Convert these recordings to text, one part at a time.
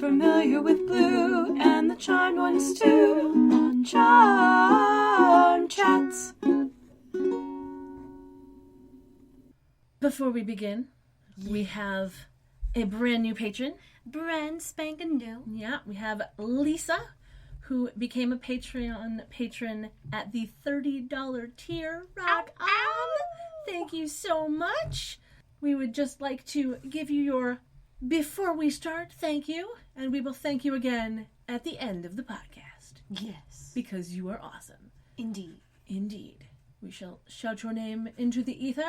familiar with blue and the charmed ones too on Charm Chats. Before we begin, we have a brand new patron. Brand spanking new. Yeah, we have Lisa, who became a Patreon patron at the $30 tier. Rock on! Thank you so much. We would just like to give you your before we start thank you, and we will thank you again at the end of the podcast. Yes. Because you are awesome. Indeed. Indeed. We shall shout your name into the ether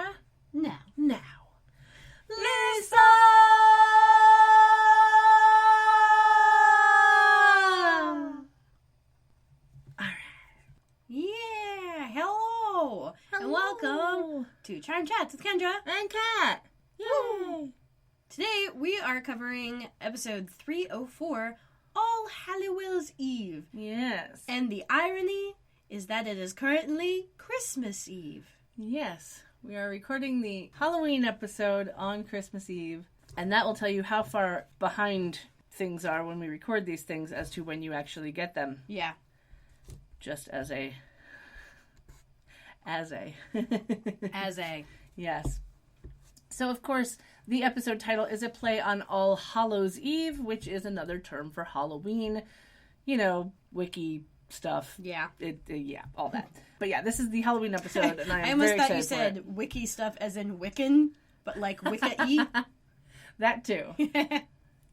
Now. Lisa! Yeah, hello. And welcome to Charm Chats with Kendra and Kat. Yay! Today we are covering episode 304, All Halliwell's Eve. Yes. And the irony is that it is currently Christmas Eve. Yes. We are recording the Halloween episode on Christmas Eve, and that will tell you how far behind things are when we record these things as to when you actually get them. Yeah. Just as a... Yes. So, of course, the episode title is a play on All Hallows Eve, which is another term for Halloween. You know, wiki stuff. Yeah. Yeah, all that. But yeah, this is the Halloween episode, and I am almost very thought you excited said wiki stuff as in Wiccan, but like Wicca-y. That too.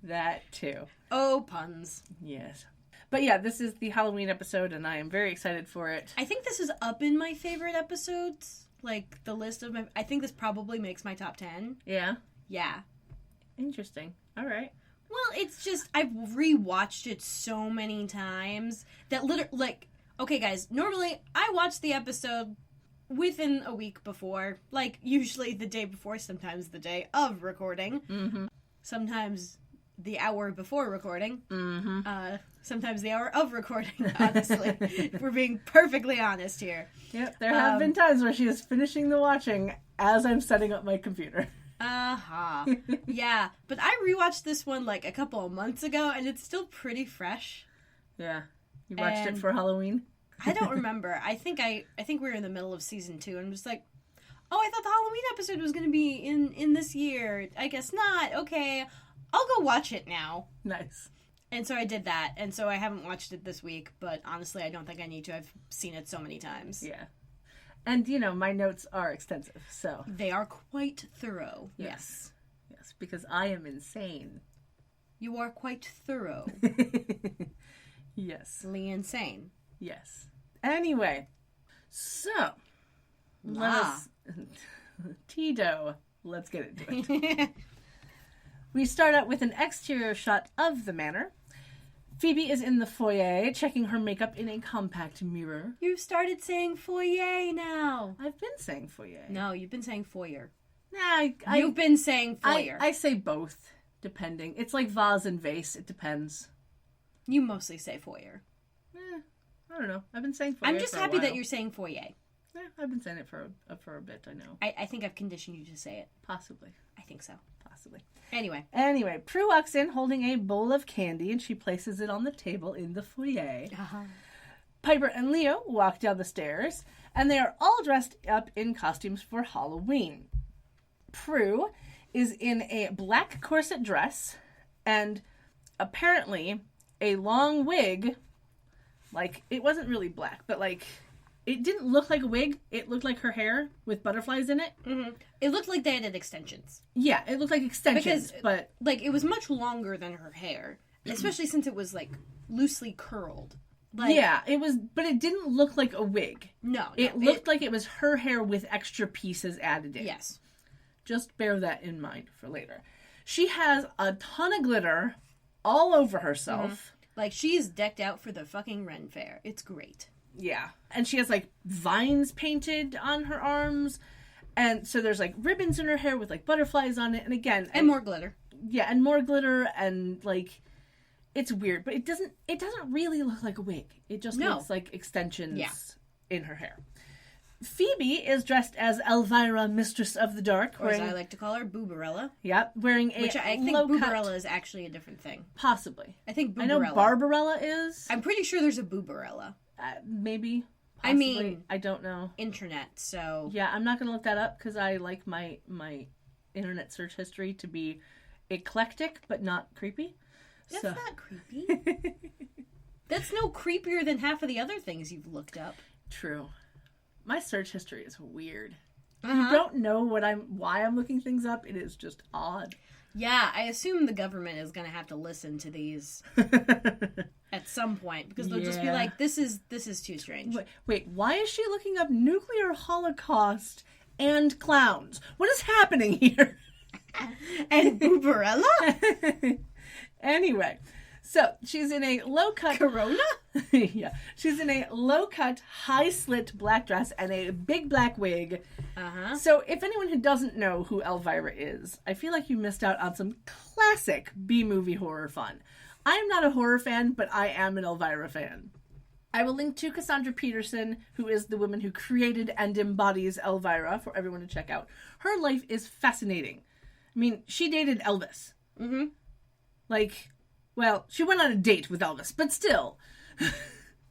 That too. Oh, puns. Yes. But yeah, this is the Halloween episode, and I am very excited for it. I think this is up in my favorite episodes. Like, the list of my... I think this probably makes my top 10. Yeah? Yeah. Interesting. All right. Well, it's just... I've rewatched it so many times that literally... Like, okay, guys, normally I watch the episode within a week before. Like, usually the day before, sometimes the day of recording. Mm-hmm. Sometimes the hour before recording. Mm-hmm. Sometimes the hour of recording, honestly. If we're being perfectly honest here. Yep, there have been times where she is finishing the watching as I'm setting up my computer. Uh-huh. Yeah, but I rewatched this one like a couple of months ago, and it's still pretty fresh. Yeah. You watched it for Halloween? I don't remember. I think we were in the middle of season 2, and I'm just like, oh, I thought the Halloween episode was going to be in this year. I guess not. Okay, I'll go watch it now. Nice. And so I did that, and so I haven't watched it this week, but honestly, I don't think I need to. I've seen it so many times. Yeah. And, you know, my notes are extensive, so. They are quite thorough. Yes. Yes, because I am insane. You are quite thorough. Yes. Insane. Yes. Anyway, so. Tito, let's get into it. We start out with an exterior shot of the manor. Phoebe is in the foyer, checking her makeup in a compact mirror. You've started saying foyer now. I've been saying foyer. No, you've been saying foyer. Nah, you've been saying foyer. I say both, depending. It's like vase and vase. It depends. You mostly say foyer. I don't know. I've been saying foyer. I'm just happy that you're saying foyer. Yeah, I've been saying it for a bit, I know. I think I've conditioned you to say it. Possibly. I think so. Possibly. Anyway, Prue walks in holding a bowl of candy, and she places it on the table in the foyer. Uh-huh. Piper and Leo walk down the stairs, and they are all dressed up in costumes for Halloween. Prue is in a black corset dress, and apparently a long wig. Like, it wasn't really black, but like... It didn't look like a wig. It looked like her hair with butterflies in it. Mm-hmm. It looked like they added extensions. Yeah, it looked like extensions, but... Like, it was much longer than her hair. Especially since it was, like, loosely curled. Like, yeah, it was... But it didn't look like a wig. No. It looked like it was her hair with extra pieces added in. Yes. Just bear that in mind for later. She has a ton of glitter all over herself. Mm-hmm. Like, she's decked out for the fucking Ren Fair. It's great. Yeah. And she has, like, vines painted on her arms. And so there's, like, ribbons in her hair with, like, butterflies on it. And again... And more glitter. Yeah, and more glitter. And, like, it's weird. But it doesn't really look like a wig. It just looks like extensions in her hair. Phoebe is dressed as Elvira, Mistress of the Dark. Or as I like to call her, Boobarella. Yep, wearing a Which I think Boobarella is actually a different thing. Possibly. I think Boobarella. I know Barbarella is. I'm pretty sure there's a Boobarella. Maybe. Possibly. I mean, I don't know. Internet, so... Yeah, I'm not going to look that up because I like my internet search history to be eclectic but not creepy. That's not creepy. That's no creepier than half of the other things you've looked up. True. My search history is weird. Uh-huh. You don't know why I'm looking things up. It is just odd. Yeah, I assume the government is going to have to listen to these at some point because they'll just be like, "This is too strange." Wait, why is she looking up nuclear holocaust and clowns? What is happening here? And Boobarella? Anyway. So, she's in a low-cut... Corona? Yeah. She's in a low-cut, high-slit black dress and a big black wig. Uh-huh. So, if anyone who doesn't know who Elvira is, I feel like you missed out on some classic B-movie horror fun. I am not a horror fan, but I am an Elvira fan. I will link to Cassandra Peterson, who is the woman who created and embodies Elvira, for everyone to check out. Her life is fascinating. I mean, she dated Elvis. Mm-hmm. Like... Well, she went on a date with Elvis, but still.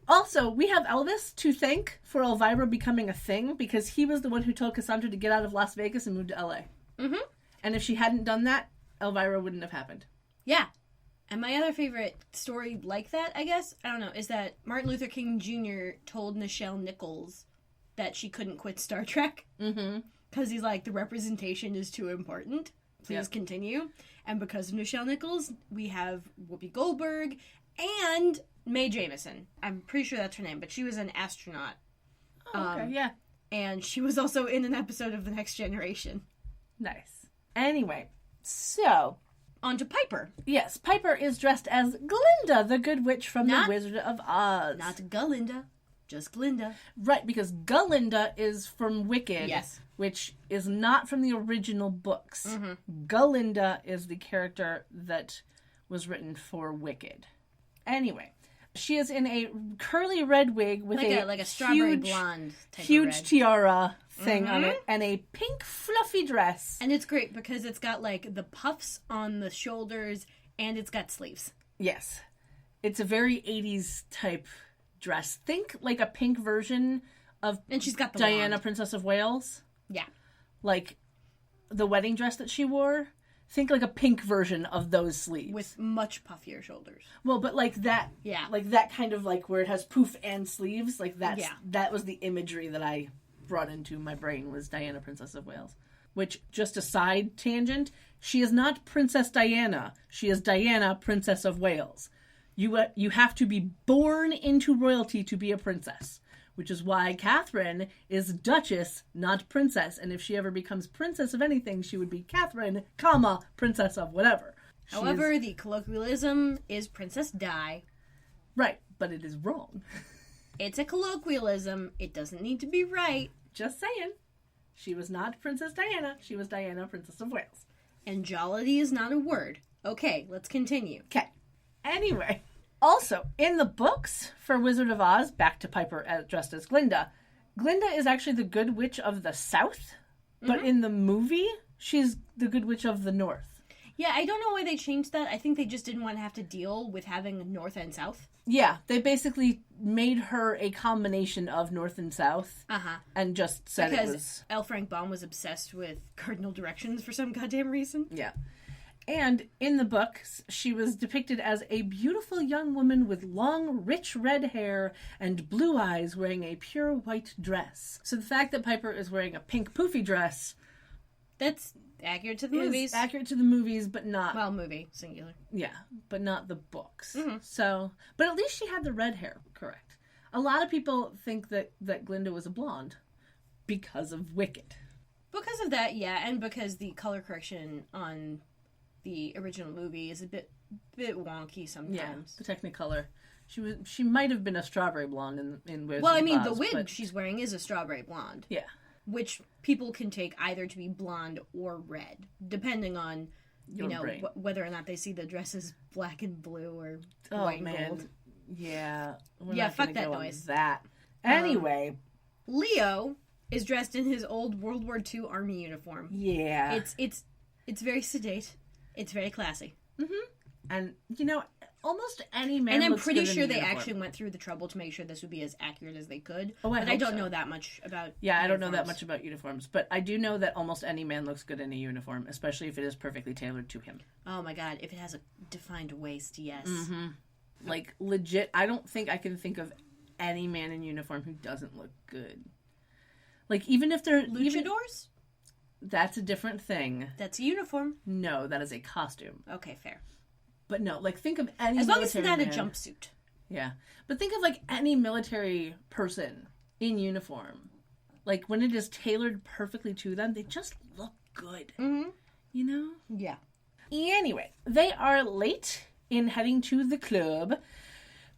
Also, we have Elvis to thank for Elvira becoming a thing because he was the one who told Cassandra to get out of Las Vegas and move to LA. Mm-hmm. And if she hadn't done that, Elvira wouldn't have happened. Yeah. And my other favorite story like that, I guess, I don't know, is that Martin Luther King Jr. told Nichelle Nichols that she couldn't quit Star Trek. Mm-hmm. Because he's like, the representation is too important. Please continue. And because of Nichelle Nichols, we have Whoopi Goldberg and Mae Jemison. I'm pretty sure that's her name, but she was an astronaut. Oh, okay, yeah. And she was also in an episode of The Next Generation. Nice. Anyway, so... On to Piper. Yes, Piper is dressed as Glinda, the Good Witch from The Wizard of Oz. Not Galinda, just Glinda. Right, because Galinda is from Wicked. Yes. Which is not from the original books. Mm-hmm. Galinda is the character that was written for Wicked. Anyway, she is in a curly red wig with a strawberry blonde type huge of red. Tiara thing on it, and a pink fluffy dress. And it's great because it's got like the puffs on the shoulders and it's got sleeves. Yes. It's a very 80s type dress. Think like a pink version of and she's got the Diana, wand. Princess of Wales. Yeah. Like the wedding dress that she wore. Think like a pink version of those sleeves. With much puffier shoulders. Well, but like that. Yeah. Like that kind of like where it has poof and sleeves. Like that was the imagery that I brought into my brain was Diana, Princess of Wales. Which, just a side tangent, she is not Princess Diana. She is Diana, Princess of Wales. You have to be born into royalty to be a princess. Which is why Catherine is Duchess, not Princess. And if she ever becomes Princess of anything, she would be Catherine, comma, Princess of whatever. However, the colloquialism is Princess Di. Right, but it is wrong. It's a colloquialism. It doesn't need to be right. Just saying. She was not Princess Diana. She was Diana, Princess of Wales. And jollity is not a word. Okay, let's continue. Okay. Anyway. Also, in the books for Wizard of Oz, back to Piper dressed as Glinda, Glinda is actually the Good Witch of the South, but in the movie, she's the Good Witch of the North. Yeah, I don't know why they changed that. I think they just didn't want to have to deal with having North and South. Yeah, they basically made her a combination of North and South, and just said because it was... L. Frank Baum was obsessed with cardinal directions for some goddamn reason. Yeah. And in the books, she was depicted as a beautiful young woman with long, rich red hair and blue eyes wearing a pure white dress. So the fact that Piper is wearing a pink poofy dress... That's accurate to the movies. Accurate to the movies, but not... Well, movie, singular. Yeah, but not the books. Mm-hmm. So, but at least she had the red hair, correct. A lot of people think that Glinda was a blonde because of Wicked. Because of that, yeah, and because the color correction on... the original movie is a bit wonky sometimes. Yeah, the Technicolor. She might have been a strawberry blonde in Wizard Well, I mean, of Oz, the wig but... she's wearing is a strawberry blonde. Yeah. Which people can take either to be blonde or red, depending on, whether or not they see the dress as black and blue or white and gold. Yeah. Yeah, fuck that noise. That. Anyway. Leo is dressed in his old World War II Army uniform. Yeah. It's very sedate. It's very classy. Mm-hmm. And, you know, almost any man And I'm looks pretty good in sure a they uniform. actually went through the trouble to make sure this would be as accurate as they could. Oh, I but hope I don't so. know that much about Yeah, I don't know that uniforms. much about uniforms, but I do know that almost any man looks good in a uniform, especially if it is perfectly tailored to him. Oh my god, if it has a defined waist, yes. Mm-hmm. Like, legit, I don't think I can think of any man in uniform who doesn't look good. Like, even if they're... Luchadors? That's a different thing. That's a uniform. No, that is a costume. Okay, fair. But no, like, think of any As long as it's military not a man. jumpsuit. Yeah. But think of, like, any military person in uniform. Like, when it is tailored perfectly to them, they just look good. Mm-hmm. You know? Yeah. Anyway, they are late in heading to the club.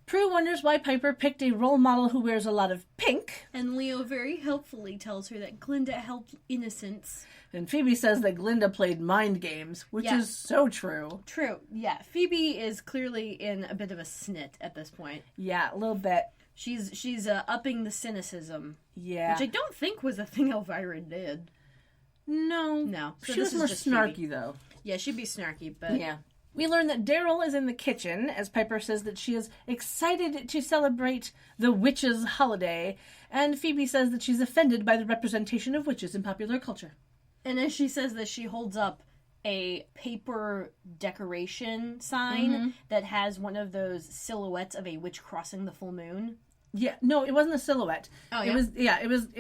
Prue wonders why Piper picked a role model who wears a lot of pink. And Leo very helpfully tells her that Glinda helped innocence. And Phoebe says that Glinda played mind games, which Yeah. is so true. True. Yeah. Phoebe is clearly in a bit of a snit at this point. Yeah, a little bit. She's upping the cynicism, Yeah. which I don't think was a thing Elvira did. No. No. So She this was is more just snarky, Phoebe. though. Yeah, she'd be snarky, but Yeah. We learn that Daryl is in the kitchen as Piper says that she is excited to celebrate the witches' holiday, and Phoebe says that she's offended by the representation of witches in popular culture. And as she says this, she holds up a paper decoration sign that has one of those silhouettes of a witch crossing the full moon. Yeah, no, it wasn't a silhouette. Oh, It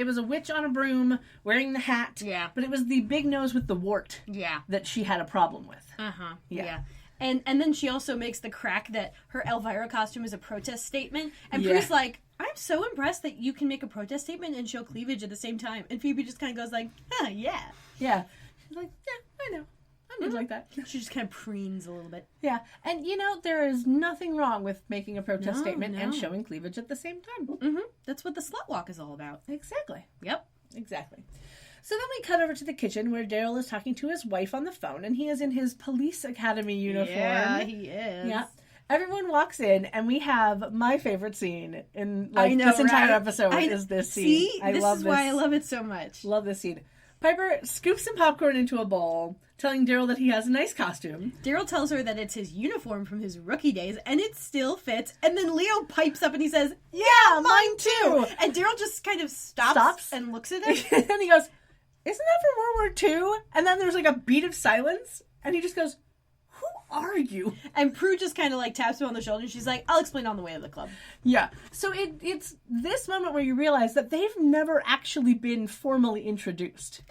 was a witch on a broom wearing the hat. Yeah. But it was the big nose with the wart Yeah. that she had a problem with. Uh-huh. Yeah. Yeah. And then she also makes the crack that her Elvira costume is a protest statement. And Yeah. Prue's like, I'm so impressed that you can make a protest statement and show cleavage at the same time. And Phoebe just kind of goes like, yeah. Yeah. She's like, yeah, I know. I'm good like that. She just kind of preens a little bit. Yeah. And, you know, there is nothing wrong with making a protest No, statement and no. showing cleavage at the same time. Mm-hmm. That's what the slut walk is all about. Exactly. Yep. Exactly. So then we cut over to the kitchen where Daryl is talking to his wife on the phone, and he is in his police academy uniform. Yeah, he is. Yeah. Everyone walks in, and we have my favorite scene in I know, this entire right? episode is this scene. See? I This love is this. why I love it so much. Love this scene. Piper scoops some popcorn into a bowl, telling Daryl that he has a nice costume. Daryl tells her that it's his uniform from his rookie days, and it still fits. And then Leo pipes up and he says, Yeah, mine too. And Daryl just kind of stops and looks at her. And he goes, isn't that from World War II? And then there's like a beat of silence, and he just goes, who are you? And Prue just kind of like taps him on the shoulder, and she's like, I'll explain on the way to the club. Yeah. So it's this moment where you realize that they've never actually been formally introduced.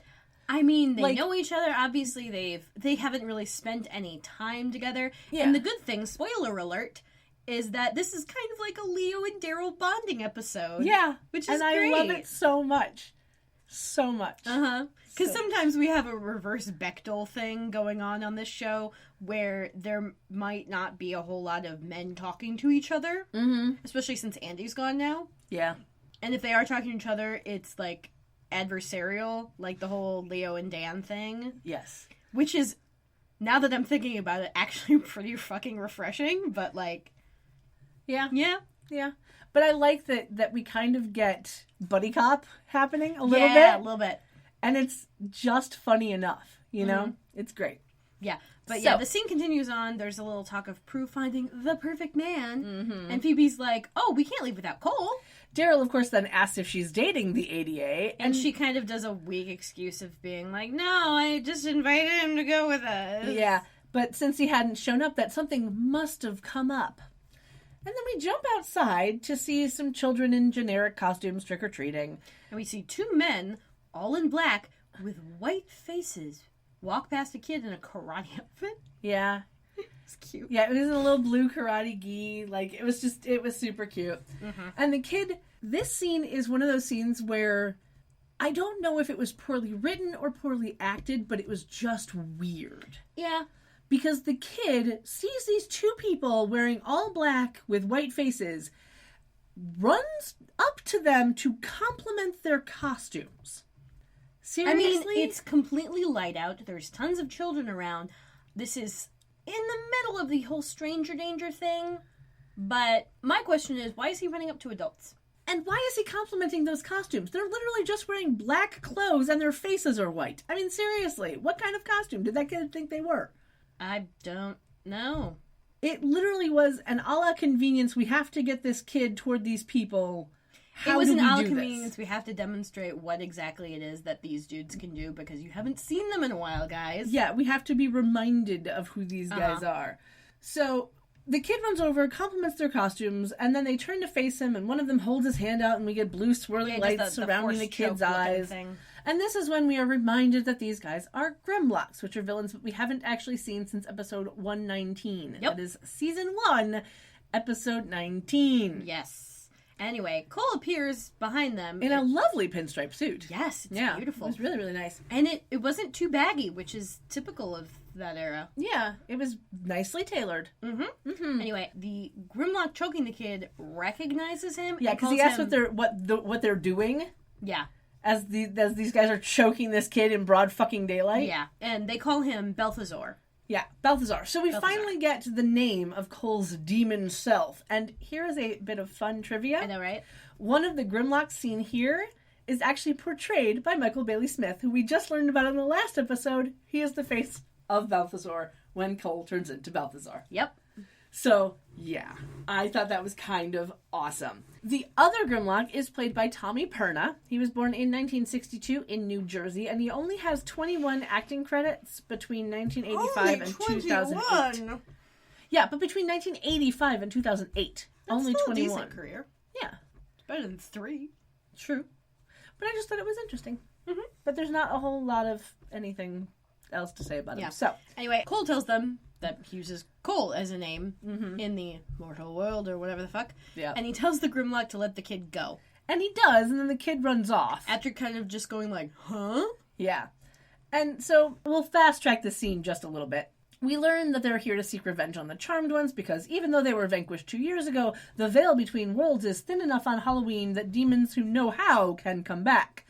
I mean, they Like- know each other. Obviously, they haven't really spent any time together. Yeah. And the good thing, spoiler alert, is that this is kind of like a Leo and Daryl bonding episode. Yeah. Which is and great. I love it so much. So much. Uh-huh. Because So- sometimes we have a reverse Bechdel thing going on this show where there might not be a whole lot of men talking to each other, especially since Andy's gone now. Yeah. And if they are talking to each other, it's like adversarial, like the whole Leo and Dan thing, Yes. which is, now that I'm thinking about it, actually pretty fucking refreshing, but like, Yeah. yeah. Yeah. But I like that we kind of get buddy cop happening a little Yeah, a bit. little bit. And it's just funny enough, you know? It's great. Yeah. But So- yeah, the scene continues on. There's a little talk of Prue finding the perfect man. And Phoebe's like, oh, we can't leave without Cole. Daryl, of course, then asks if she's dating the ADA. And she kind of does a weak excuse of being like, no, I just invited him to go with us. Yeah. But since he hadn't shown up, that something must have come up. And then we jump outside to see some children in generic costumes trick-or-treating. And we see two men, all in black, with white faces, walk past a kid in a karate outfit. Yeah. It's cute. Yeah, it was in a little blue karate gi. Like, it was super cute. And the kid, this scene is one of those scenes where I don't know if it was poorly written or poorly acted, but it was just weird. Yeah. Because the kid sees these two people wearing all black with white faces, runs up to them to compliment their costumes. Seriously? I mean, it's completely light out. There's tons of children around. This is in the middle of the whole stranger danger thing. But my question is, why is he running up to adults? And why is he complimenting those costumes? They're literally just wearing black clothes and their faces are white. I mean, seriously, what kind of costume did that kid think they were? I don't know. It literally was an a la convenience. We have to get this kid toward these people. How it was do an we a la do convenience. this? We have to demonstrate what exactly it is that these dudes can do because you haven't seen them in a while, guys. Yeah, we have to be reminded of who these guys are. So the kid runs over, compliments their costumes, and then they turn to face him, and one of them holds his hand out, and we get blue swirling lights surrounding the kid's eyes. Thing. And this is when we are reminded that these guys are Grimlocks, which are villains that we haven't actually seen since episode 119. Yep. That is season 1, episode 19. Yes. Anyway, Cole appears behind them. In a lovely pinstripe suit. Yes, it's beautiful. It was really, really nice. And it wasn't too baggy, which is typical of that era. Yeah, it was nicely tailored. Anyway, the Grimlock choking the kid recognizes him. Yeah, and because he calls asked him... what they're doing. Yeah. As these guys are choking this kid in broad fucking daylight. Yeah, and they call him Balthazar. Yeah, Balthazar. So we finally get to the name of Cole's demon self. And here is a bit of fun trivia. I know, right? One of the Grimlocks seen here is actually portrayed by Michael Bailey Smith, who we just learned about in the last episode. He is the face of Balthazar when Cole turns into Balthazar. Yep. So, yeah, I thought that was kind of awesome. The other Grimlock is played by Tommy Perna. He was born in 1962 in New Jersey, and he only has 21 acting credits between 1985 and 2008. Yeah, but between 1985 and 2008. That's only still 21. A decent career. Yeah. It's better than 3. True. But I just thought it was interesting. But there's not a whole lot of anything else to say about him. So, anyway, Cole tells them that he uses Cole as a name in the mortal world or whatever the fuck. Yeah. And he tells the Grimlock to let the kid go. And he does, and then the kid runs off. After kind of just going like, huh? Yeah. And so we'll fast track the scene just a little bit. We learn that they're here to seek revenge on the Charmed Ones because even though they were vanquished 2 years ago, the veil between worlds is thin enough on Halloween that demons who know how can come back.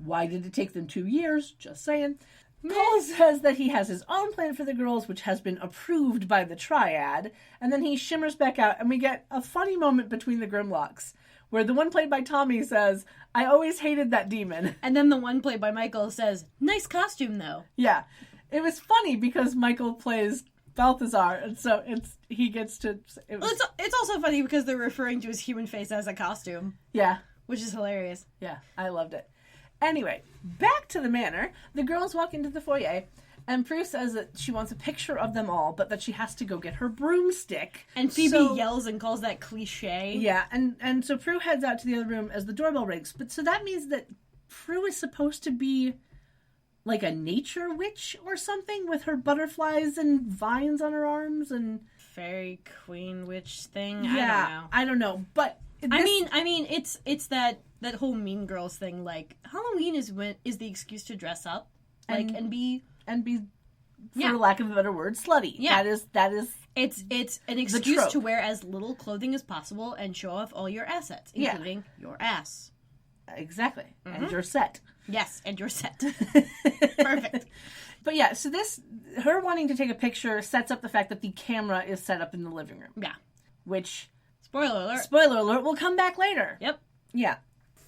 Why did it take them 2 years? Just saying. Cole says that he has his own plan for the girls, which has been approved by the Triad, and then he shimmers back out, and we get a funny moment between the Grimlocks, where the one played by Tommy says, "I always hated that demon." And then the one played by Michael says, "Nice costume, though." Yeah. It was funny because Michael plays Balthazar, and so he gets to... It's also funny because they're referring to his human face as a costume. Yeah. Which is hilarious. Yeah, I loved it. Anyway, back to the manor. The girls walk into the foyer, and Prue says that she wants a picture of them all, but that she has to go get her broomstick. And Phoebe yells and calls that cliche. Yeah, and so Prue heads out to the other room as the doorbell rings. But so that means that Prue is supposed to be like a nature witch or something with her butterflies and vines on her arms and... Fairy queen witch thing? Yeah, I don't know. But... I mean, it's that whole Mean Girls thing. Like, Halloween is the excuse to dress up, like, and be, for lack of a better word, slutty. Yeah, that is. It's an excuse to wear as little clothing as possible and show off all your assets, including your ass. Exactly, and your set. Yes, and your set. Perfect. But yeah, so her wanting to take a picture sets up the fact that the camera is set up in the living room. Yeah, which. Spoiler alert, we'll come back later. Yep. Yeah.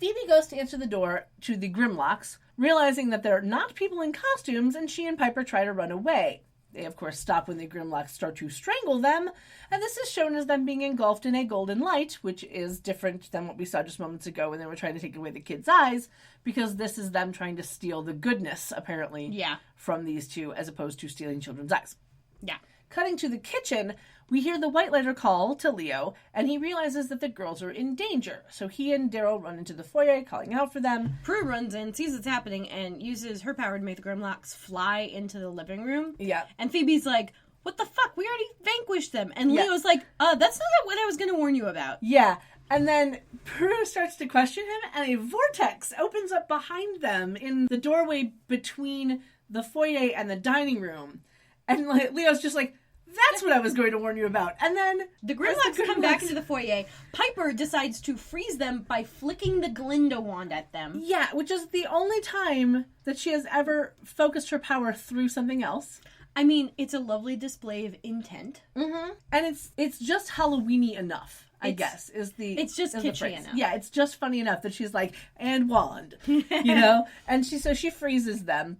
Phoebe goes to answer the door to the Grimlocks, realizing that they're not people in costumes, and she and Piper try to run away. They, of course, stop when the Grimlocks start to strangle them, and this is shown as them being engulfed in a golden light, which is different than what we saw just moments ago when they were trying to take away the kid's eyes, because this is them trying to steal the goodness, apparently, from these two, as opposed to stealing children's eyes. Yeah. Cutting to the kitchen, we hear the white lighter call to Leo, and he realizes that the girls are in danger. So he and Daryl run into the foyer, calling out for them. Prue runs in, sees what's happening, and uses her power to make the Grimlocks fly into the living room. Yeah. And Phoebe's like, what the fuck? We already vanquished them. And Leo's like, that's not what I was going to warn you about. Yeah. And then Prue starts to question him, and a vortex opens up behind them in the doorway between the foyer and the dining room. And Leo's just like, that's what I was going to warn you about. And then the Grimlocks come back into the foyer. Piper decides to freeze them by flicking the Glinda wand at them. Yeah, which is the only time that she has ever focused her power through something else. I mean, it's a lovely display of intent. Mm-hmm. And it's just Halloween-y enough. I guess, is the... It's just is the kitschy phrase. enough. Yeah, it's just funny enough that she's like, and wand, you know? And she freezes them.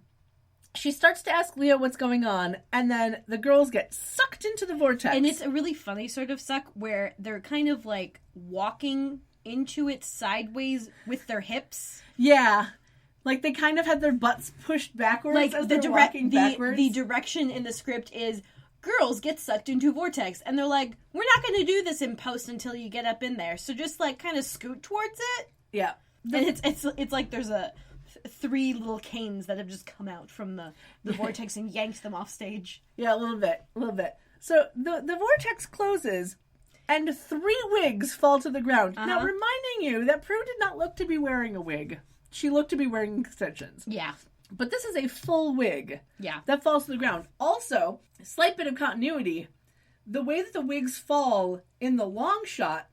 She starts to ask Leo what's going on, and then the girls get sucked into the vortex. And it's a really funny sort of suck where they're kind of like walking into it sideways with their hips. Yeah. Like they kind of had their butts pushed backwards Like as they're walking backwards. The direction in the script is girls get sucked into vortex, and they're like, we're not going to do this in post until you get up in there. So just like kind of scoot towards it. Yeah. And it's like there's a 3 little canes that have just come out from the vortex and yanked them off stage. Yeah, a little bit. So the vortex closes, and 3 wigs fall to the ground. Now, reminding you that Prue did not look to be wearing a wig. She looked to be wearing extensions. Yeah. But this is a full wig. Yeah. That falls to the ground. Also, a slight bit of continuity. The way that the wigs fall in the long shot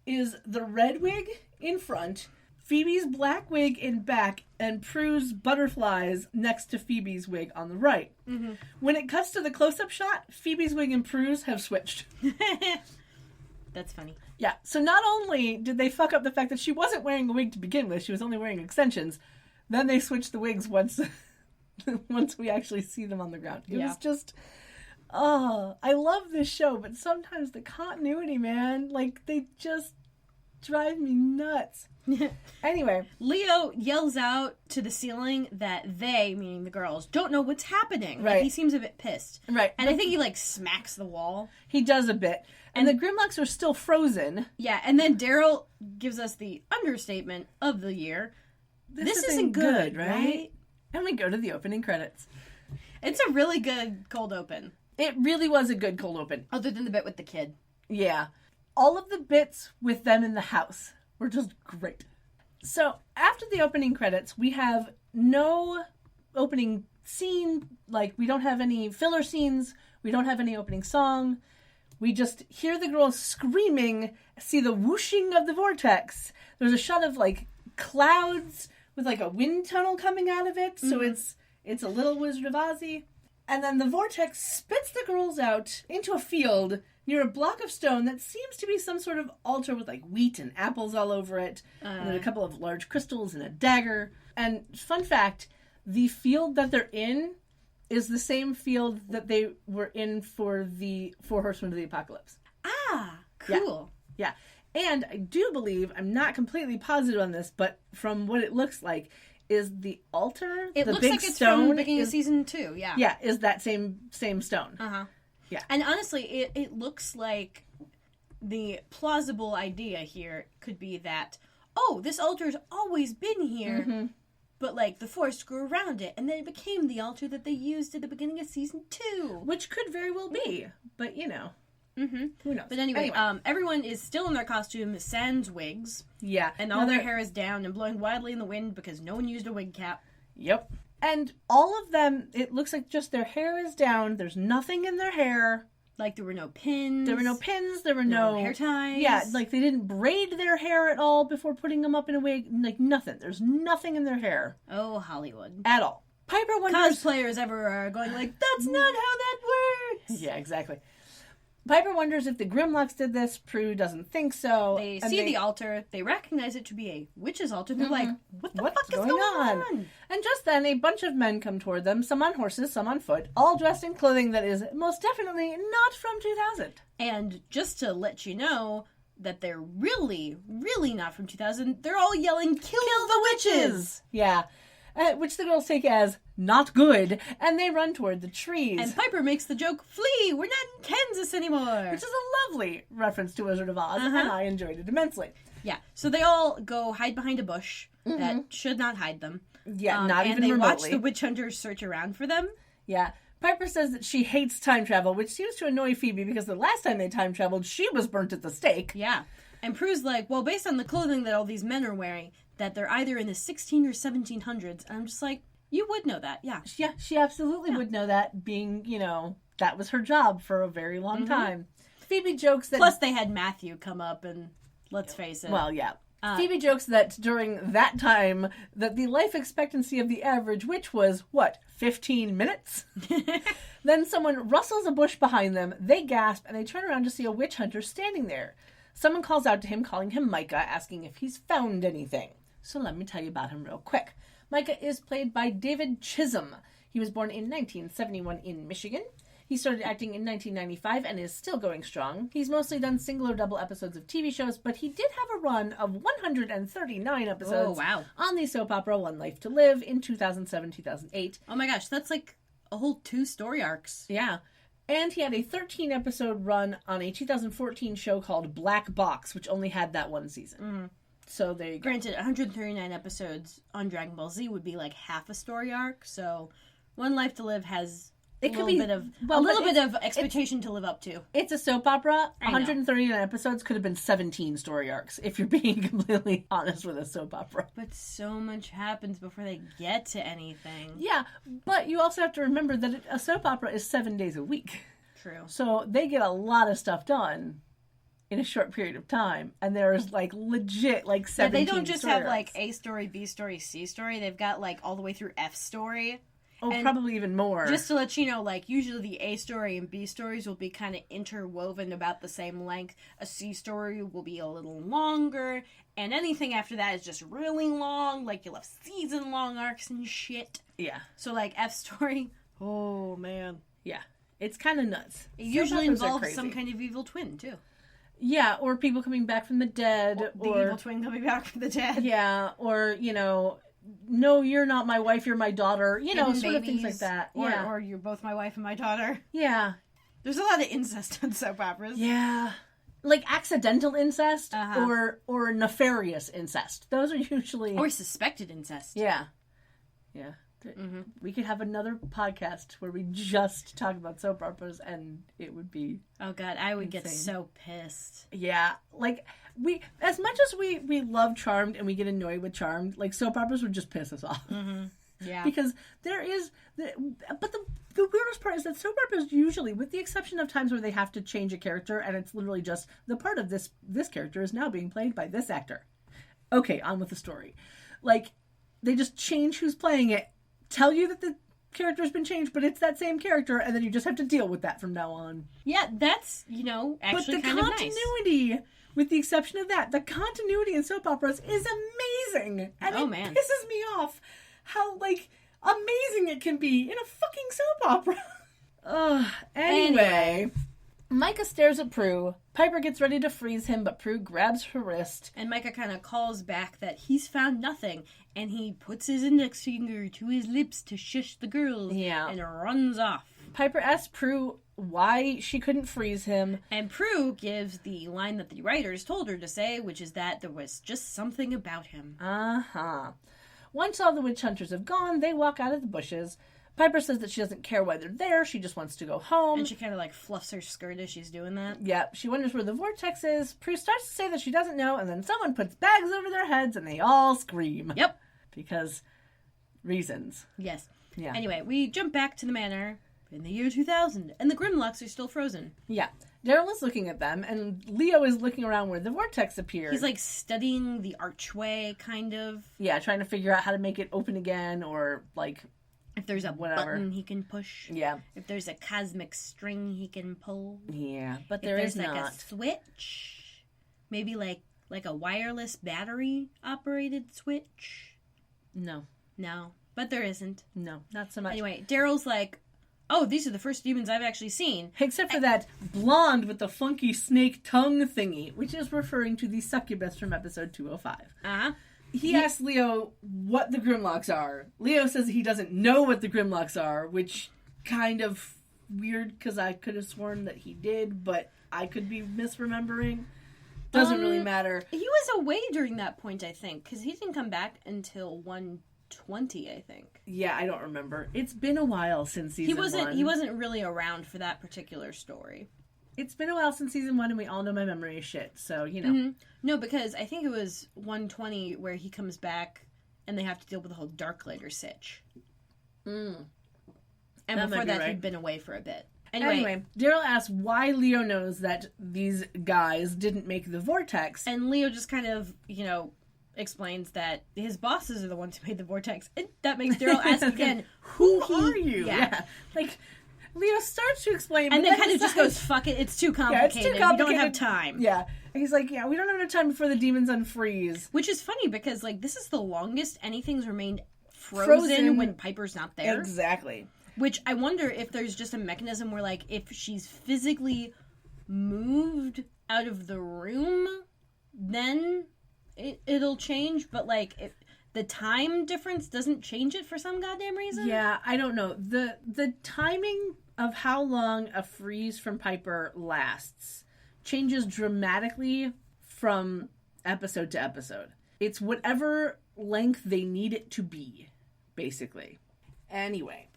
is the red wig in front, Phoebe's black wig in back, and Prue's butterflies next to Phoebe's wig on the right. Mm-hmm. When it cuts to the close-up shot, Phoebe's wig and Prue's have switched. That's funny. Yeah, so not only did they fuck up the fact that she wasn't wearing a wig to begin with, she was only wearing extensions, then they switched the wigs once we actually see them on the ground. It was just... Oh, I love this show, but sometimes the continuity, man, like, they just drive me nuts. Anyway, Leo yells out to the ceiling that they, meaning the girls, don't know what's happening. Right. Like, he seems a bit pissed. Right. And I think he, like, smacks the wall. He does a bit. And the Grimlocks are still frozen. Yeah, and then Daryl gives us the understatement of the year. This isn't good, right? And we go to the opening credits. It's a really good cold open. It really was a good cold open. Other than the bit with the kid. Yeah. All of the bits with them in the house were just great. So, after the opening credits, we have no opening scene. Like, we don't have any filler scenes. We don't have any opening song. We just hear the girls screaming, see the whooshing of the vortex. There's a shot of, like, clouds with, like, a wind tunnel coming out of it. So it's a little Wizard of Ozzy. And then the vortex spits the girls out into a field near a block of stone that seems to be some sort of altar with, like, wheat and apples all over it. And then a couple of large crystals and a dagger. And fun fact, the field that they're in is the same field that they were in for the Four Horsemen of the Apocalypse. Ah, cool. Yeah. And I do believe, I'm not completely positive on this, but from what it looks like, is the altar, it the looks big like it's stone, from the beginning of season 2, yeah. Yeah, is that same stone. Uh-huh. Yeah. And honestly, it looks like the plausible idea here could be that, oh, this altar's always been here, but, like, the forest grew around it, and then it became the altar that they used at the beginning of season 2. Which could very well be, but, you know. Mm-hmm. Who knows? But anyway, everyone is still in their costume, sans wigs. Yeah. And all their hair is down and blowing wildly in the wind because no one used a wig cap. Yep. And all of them, it looks like just their hair is down. There's nothing in their hair. Like, there were no pins. There were no pins. There were no hair ties. Yeah, like they didn't braid their hair at all before putting them up in a wig. Like, nothing. There's nothing in their hair. Oh, Hollywood. At all. Piper wonders... Cosplayers everywhere are going like, that's not how that works! Yeah, exactly. Piper wonders if the Grimlocks did this. Prue doesn't think so. They see the altar. They recognize it to be a witch's altar. They're like, what the fuck is going on? And just then, a bunch of men come toward them, some on horses, some on foot, all dressed in clothing that is most definitely not from 2000. And just to let you know that they're really, really not from 2000, they're all yelling, kill the witches! Yeah. Which the girls take as not good, and they run toward the trees. And Piper makes the joke, flee, we're not in Kansas anymore. Which is a lovely reference to Wizard of Oz, and I enjoyed it immensely. Yeah, so they all go hide behind a bush that should not hide them. Yeah, not even remotely. And they watch the witch hunters search around for them. Yeah. Piper says that she hates time travel, which seems to annoy Phoebe because the last time they time traveled, she was burnt at the stake. Yeah. And Prue's like, well, based on the clothing that all these men are wearing, that they're either in the 16 or 1700s. And I'm just like, you would know that, yeah. Yeah, she absolutely would know that, being, you know, that was her job for a very long time. Phoebe jokes that... Plus, they had Matthew come up, and let's face it. Well, yeah. Phoebe jokes that during that time, that the life expectancy of the average witch was, 15 minutes? Then someone rustles a bush behind them, they gasp, and they turn around to see a witch hunter standing there. Someone calls out to him, calling him Micah, asking if he's found anything. So let me tell you about him real quick. Micah is played by David Chisholm. He was born in 1971 in Michigan. He started acting in 1995 and is still going strong. He's mostly done single or double episodes of TV shows, but he did have a run of 139 episodes on the soap opera One Life to Live in 2007-2008. Oh my gosh, that's like a whole 2 story arcs. Yeah. And he had a 13-episode run on a 2014 show called Black Box, which only had that one season. Mm-hmm. So there you go. Granted, 139 episodes on Dragon Ball Z would be like half a story arc, so One Life to Live has a little bit of expectation to live up to. It's a soap opera. 139 episodes could have been 17 story arcs, if you're being completely honest with a soap opera. But so much happens before they get to anything. Yeah, but you also have to remember that a soap opera is 7 days a week. True. So they get a lot of stuff done in a short period of time, and there's like legit like 17 they don't just have arcs. like A story, B story, C story. They've got like all the way through F story. Oh, and probably even more. Just to let you know, like, usually the A story and B stories will be kind of interwoven about the same length. A C story will be a little longer, and anything after that is just really long. Like, you'll have season-long arcs and shit. Yeah. So, like, F story, oh, man. Yeah. It's kind of nuts. It usually involves some kind of evil twin, too. Yeah, or people coming back from the dead. The evil twin coming back from the dead. Yeah, or, you know... No, you're not my wife, you're my daughter. You know, sort of things like that. Or you're both my wife and my daughter. Yeah. There's a lot of incest in soap operas. Yeah. Like accidental incest or nefarious incest. Those are usually... Or suspected incest. Yeah. Yeah. Mm-hmm. We could have another podcast where we just talk about soap operas and it would be... Oh, God, I would insane. get so pissed. Yeah. Like... as much as we love Charmed and we get annoyed with Charmed, like soap operas would just piss us off. Mm-hmm. Yeah. Because there is, but the weirdest part is that soap operas usually, with the exception of times where they have to change a character and it's literally just the part of this character is now being played by this actor. Okay, on with the story. Like, they just change who's playing it, tell you that the character's been changed, but it's that same character, and then you just have to deal with that from now on. Yeah, that's, actually kind of nice. But the continuity... With the exception of that, the continuity in soap operas is amazing. And it pisses me off how, like, amazing it can be in a fucking soap opera. Anyway. Micah stares at Prue. Piper gets ready to freeze him, but Prue grabs her wrist. And Micah kind of calls back that he's found nothing. And he puts his index finger to his lips to shush the girls. Yeah. And runs off. Piper asks Prue why she couldn't freeze him. And Prue gives the line that the writers told her to say, which is that there was just something about him. Uh-huh. Once all the witch hunters have gone, they walk out of the bushes. Piper says that she doesn't care why they're there, she just wants to go home. And she kind of like fluffs her skirt as she's doing that. Yeah, she wonders where the vortex is. Prue starts to say that she doesn't know, and then someone puts bags over their heads and they all scream. Yep. Because reasons. Yes. Yeah. Anyway, we jump back to the manor in the year 2000, and the Grimlocks are still frozen. Yeah. Daryl is looking at them, and Leo is looking around where the vortex appeared. He's, like, studying the archway, kind of. Yeah, trying to figure out how to make it open again, or, like, if there's a button he can push. Yeah. If there's a cosmic string he can pull. Yeah, but there's like a switch. Maybe, like a wireless battery-operated switch. No. No. But there isn't. No, not so much. Anyway, Daryl's like, oh, these are the first demons I've actually seen. Except for that blonde with the funky snake tongue thingy, which is referring to the succubus from episode 205. Uh-huh. He asks Leo what the Grimlocks are. Leo says he doesn't know what the Grimlocks are, which kind of weird because I could have sworn that he did, but I could be misremembering. Doesn't really matter. He was away during that point, I think, because he didn't come back until 120, I think. Yeah, I don't remember. It's been a while since season 1. He wasn't really around for that particular story. It's been a while since season 1, and we all know my memory is shit, so, you know. Mm-hmm. No, because I think it was 120 where he comes back, and they have to deal with the whole Darklighter sitch. Mm. And that before that, right. He'd been away for a bit. Anyway, Daryl asks why Leo knows that these guys didn't make the vortex. And Leo just kind of, explains that his bosses are the ones who made the vortex. And that makes Daryl ask again, who are you? Yeah. Like, Leo starts to explain, and but then kind of just goes, "Fuck it, it's too complicated. We don't have time." Yeah, and he's like, "Yeah, we don't have enough time before the demons unfreeze." Which is funny because like this is the longest anything's remained frozen when Piper's not there. Exactly. Which I wonder if there's just a mechanism where like if she's physically moved out of the room, then it'll change. But like if the time difference doesn't change it for some goddamn reason. Yeah, I don't know. The timing of how long a freeze from Piper lasts changes dramatically from episode to episode. It's whatever length they need it to be, basically. Anyway.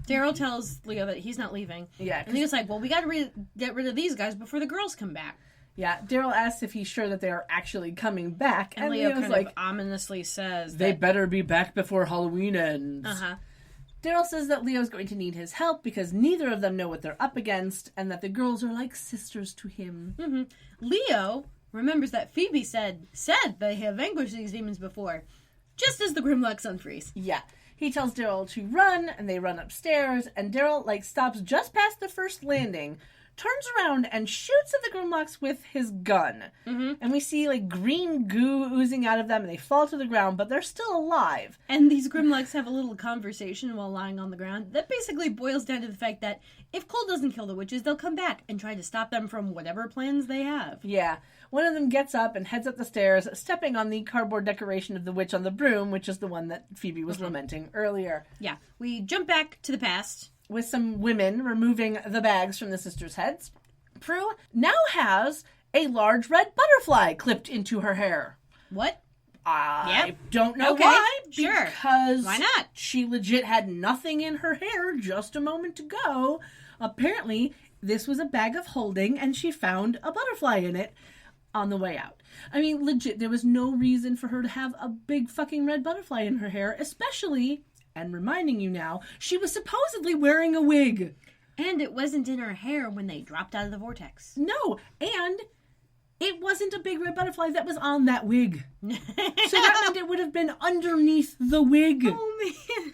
Daryl tells Leo that he's not leaving. Yeah. And Leo's like, well, we gotta get rid of these guys before the girls come back. Yeah, Daryl asks if he's sure that they are actually coming back. And Leo kind of ominously says they better be back before Halloween ends. Uh-huh. Daryl says that Leo's going to need his help because neither of them know what they're up against and that the girls are like sisters to him. Mm-hmm. Leo remembers that Phoebe said they have vanquished these demons before, just as the Grimlocks unfreeze. Yeah. He tells Daryl to run, and they run upstairs, and Daryl, stops just past the first landing, turns around, and shoots at the Grimlocks with his gun. Mm-hmm. And we see, green goo oozing out of them, and they fall to the ground, but they're still alive. And these Grimlocks have a little conversation while lying on the ground that basically boils down to the fact that if Cole doesn't kill the witches, they'll come back and try to stop them from whatever plans they have. Yeah. One of them gets up and heads up the stairs, stepping on the cardboard decoration of the witch on the broom, which is the one that Phoebe was lamenting earlier. Yeah. We jump back to the past. With some women removing the bags from the sisters' heads. Prue now has a large red butterfly clipped into her hair. What? I don't know okay. why. Sure. Because why not? She legit had nothing in her hair just a moment ago. Apparently, this was a bag of holding, and she found a butterfly in it on the way out. I mean, legit, there was no reason for her to have a big fucking red butterfly in her hair, especially, and reminding you now, she was supposedly wearing a wig. And it wasn't in her hair when they dropped out of the vortex. No, and it wasn't a big red butterfly that was on that wig. So that meant it would have been underneath the wig. Oh, man.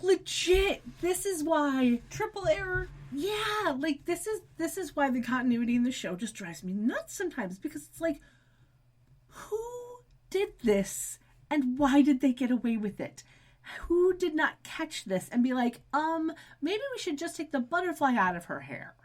Legit, this is why. Triple error. Yeah, this is why the continuity in the show just drives me nuts sometimes, because it's who did this and why did they get away with it? Who did not catch this and be like, maybe we should just take the butterfly out of her hair?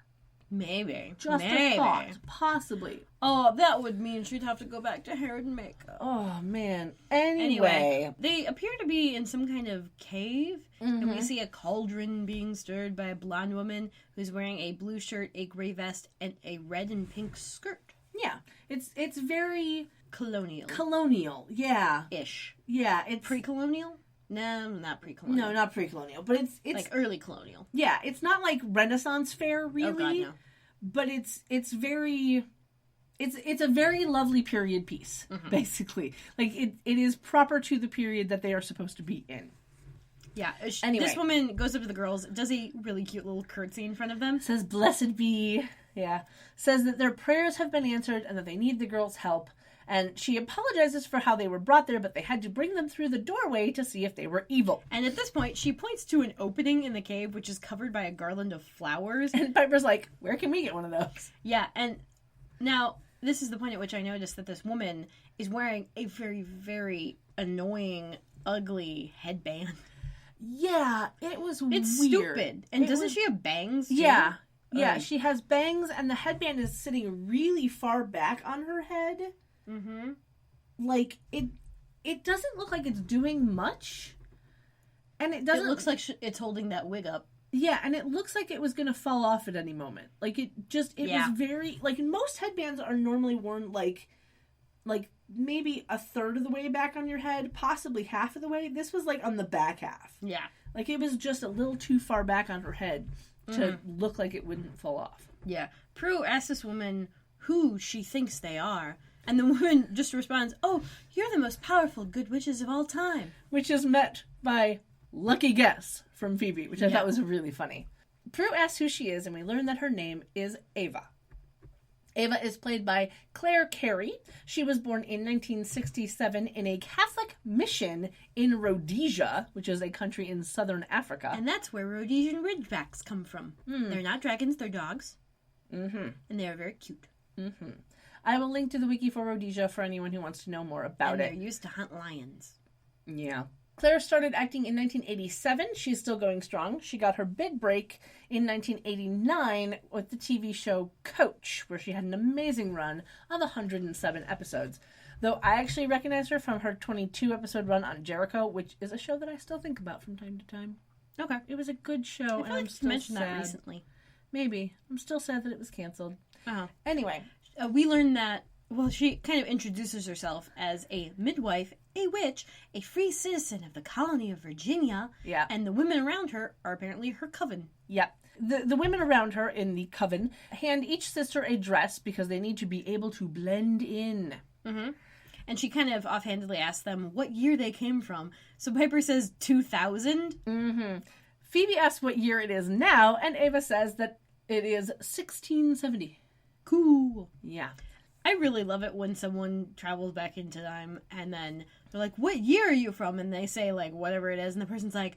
Maybe. Just a thought. Possibly. Oh, that would mean she'd have to go back to hair and makeup. Oh, man. Anyway. They appear to be in some kind of cave, and we see a cauldron being stirred by a blonde woman who's wearing a blue shirt, a gray vest, and a red and pink skirt. Yeah. It's very... Colonial. Colonial, yeah. Ish. Yeah, it's... Pre-colonial? No, not pre-colonial. No, not pre-colonial, but it's early colonial. Yeah, it's not like Renaissance fair, really. Oh, God, no. But it's very... It's a very lovely period piece, basically. It is proper to the period that they are supposed to be in. Yeah. Anyway. This woman goes up to the girls, does a really cute little curtsy in front of them. Says, blessed be. Yeah. Says that their prayers have been answered and that they need the girls' help. And she apologizes for how they were brought there, but they had to bring them through the doorway to see if they were evil. And at this point, she points to an opening in the cave, which is covered by a garland of flowers. And Piper's like, where can we get one of those? Yeah, and now, this is the point at which I noticed that this woman is wearing a very, very annoying, ugly headband. Yeah, it was weird. It's stupid. And doesn't she have bangs, too? Yeah. Yeah, she has bangs, and the headband is sitting really far back on her head. Mm-hmm. It doesn't look like it's doing much. And it doesn't... It looks like it's holding that wig up. Yeah, and it looks like it was going to fall off at any moment. It was very... most headbands are normally worn, maybe a third of the way back on your head, possibly half of the way. This was, on the back half. Yeah. It was just a little too far back on her head to look like it wouldn't fall off. Yeah. Prue asks this woman who she thinks they are, and the woman just responds, "Oh, you're the most powerful good witches of all time." Which is met by lucky guess from Phoebe, which I thought was really funny. Prue asks who she is, and we learn that her name is Ava. Ava is played by Claire Carey. She was born in 1967 in a Catholic mission in Rhodesia, which is a country in southern Africa. And that's where Rhodesian Ridgebacks come from. They're not dragons, they're dogs. And they are very cute. I will link to the wiki for Rhodesia for anyone who wants to know more about They're it. used to hunt lions. Yeah. Claire started acting in 1987. She's still going strong. She got her big break in 1989 with the TV show Coach, where she had an amazing run of 107 episodes. Though I actually recognize her from her 22-episode run on Jericho, which is a show that I still think about from time to time. Okay. It was a good show, I and feel I'm like still you mentioned sad. that recently. Maybe. I'm still sad that it was canceled. Uh-huh. Anyway. We learned that, well, she kind of introduces herself as a midwife, a witch, a free citizen of the colony of Virginia, Yeah. and the women around her are apparently her coven. Yep. The women around her in the coven hand each sister a dress because they need to be able to blend in. And she kind of offhandedly asks them what year they came from. So Piper says 2000. Phoebe asks what year it is now, and Ava says that it is 1670. Cool. Yeah. I really love it when someone travels back into time and then they're like, what year are you from? And they say, like, whatever it is. And the person's like,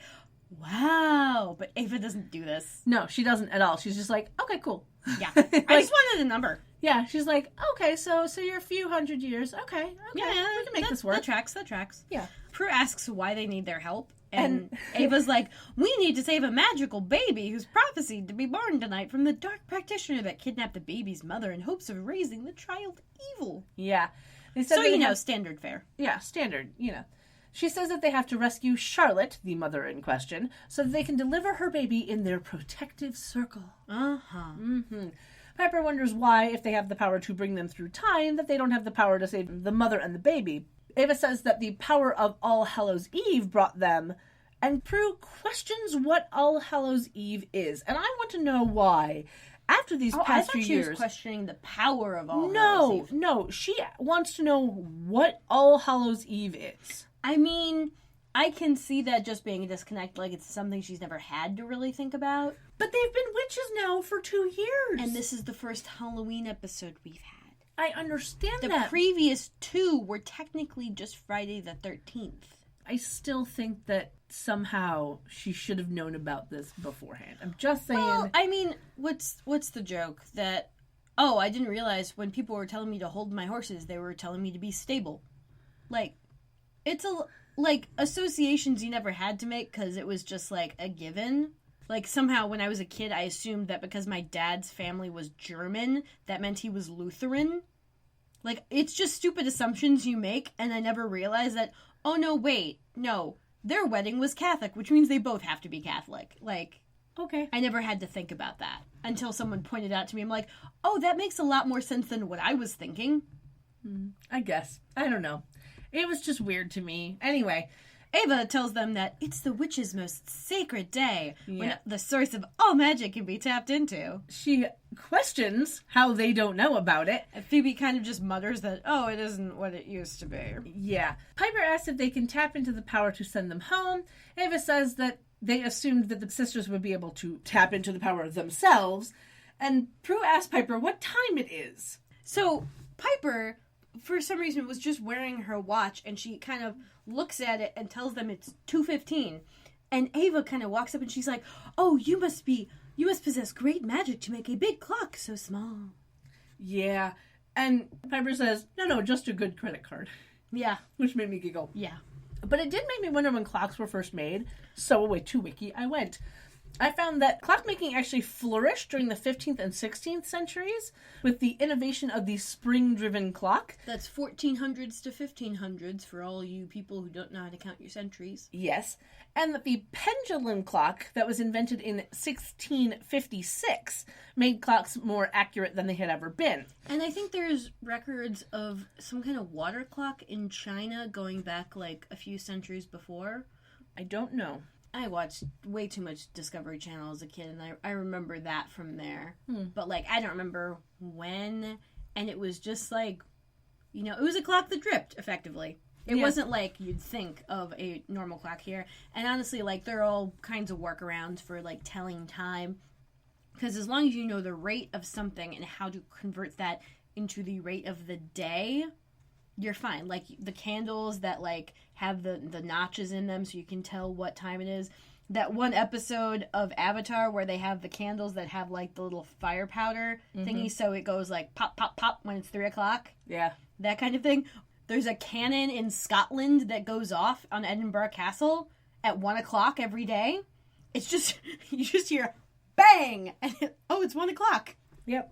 wow. But Ava doesn't do this. No, she doesn't at all. She's just like, okay, cool. Yeah. I just wanted a number. Yeah, she's like, okay, so you're a few hundred years. Okay, we can make this work. That tracks. Yeah. Prue asks why they need their help. And Ava's like, we need to save a magical baby who's prophesied to be born tonight from the dark practitioner that kidnapped the baby's mother in hopes of raising the child evil. Yeah. They said So, that they have- standard fare. Yeah, standard, She says that they have to rescue Charlotte, the mother in question, so that they can deliver her baby in their protective circle. Piper wonders why, if they have the power to bring them through time, that they don't have the power to save the mother and the baby. Ava says that the power of All Hallows Eve brought them, and Prue questions what All Hallows Eve is. And I want to know why. After these past few she years... was questioning the power of All Hallows Eve. No. She wants to know what All Hallows Eve is. I mean, I can see that just being a disconnect, like it's something she's never had to really think about. But they've been witches now for 2 years. And this is the first Halloween episode we've had. I understand The that. previous two were technically just Friday the 13th. I still think that somehow she should have known about this beforehand. I'm just saying. Well, I mean, what's the joke? That, oh, I didn't realize when people were telling me to hold my horses, they were telling me to be stable. Like, it's associations you never had to make because it was just like a given. Like, somehow when I was a kid, I assumed that because my dad's family was German, that meant he was Lutheran. Like, it's just stupid assumptions you make, and I never realized that, oh, no, wait, no, their wedding was Catholic, which means they both have to be Catholic. Like, okay. I never had to think about that until someone pointed out to me. I'm like, oh, that makes a lot more sense than what I was thinking. I guess. I don't know. It was just weird to me. Anyway, Ava tells them that it's the witch's most sacred day, when Yeah. the source of all magic can be tapped into. she questions how they don't know about it. And Phoebe kind of just mutters that, oh, it isn't what it used to be. Yeah. Piper asks if they can tap into the power to send them home. Ava says that they assumed that the sisters would be able to tap into the power themselves. And Prue asks Piper what time it is. So Piper, for some reason, was just wearing her watch, and she kind of looks at it and tells them it's 2:15. And Ava kind of walks up and she's like, oh, you must possess great magic to make a big clock so small. Yeah. And Piper says, no, just a good credit card. Yeah. Which made me giggle. Yeah. But it did make me wonder when clocks were first made. So away to Wiki I went. I found that clockmaking actually flourished during the 15th and 16th centuries with the innovation of the spring-driven clock. That's 1400s to 1500s for all you people who don't know how to count your centuries. Yes. And that the pendulum clock that was invented in 1656 made clocks more accurate than they had ever been. And I think there's records of some kind of water clock in China going back like a few centuries before. I don't know. I watched way too much Discovery Channel as a kid, and I remember that from there. But, like, I don't remember when, and it was just, like, it was a clock that dripped, effectively. It wasn't like you'd think of a normal clock here. And honestly, like, there are all kinds of workarounds for, like, telling time. Because as long as you know the rate of something and how to convert that into the rate of the day, you're fine. Like the candles that like have the notches in them so you can tell what time it is. That one episode of Avatar where they have the candles that have like the little fire powder thingy, so it goes like pop, pop, pop when it's 3 o'clock. Yeah. That kind of thing. There's a cannon in Scotland that goes off on Edinburgh Castle at 1 o'clock every day. It's just, you just hear bang! And it's 1 o'clock. Yep.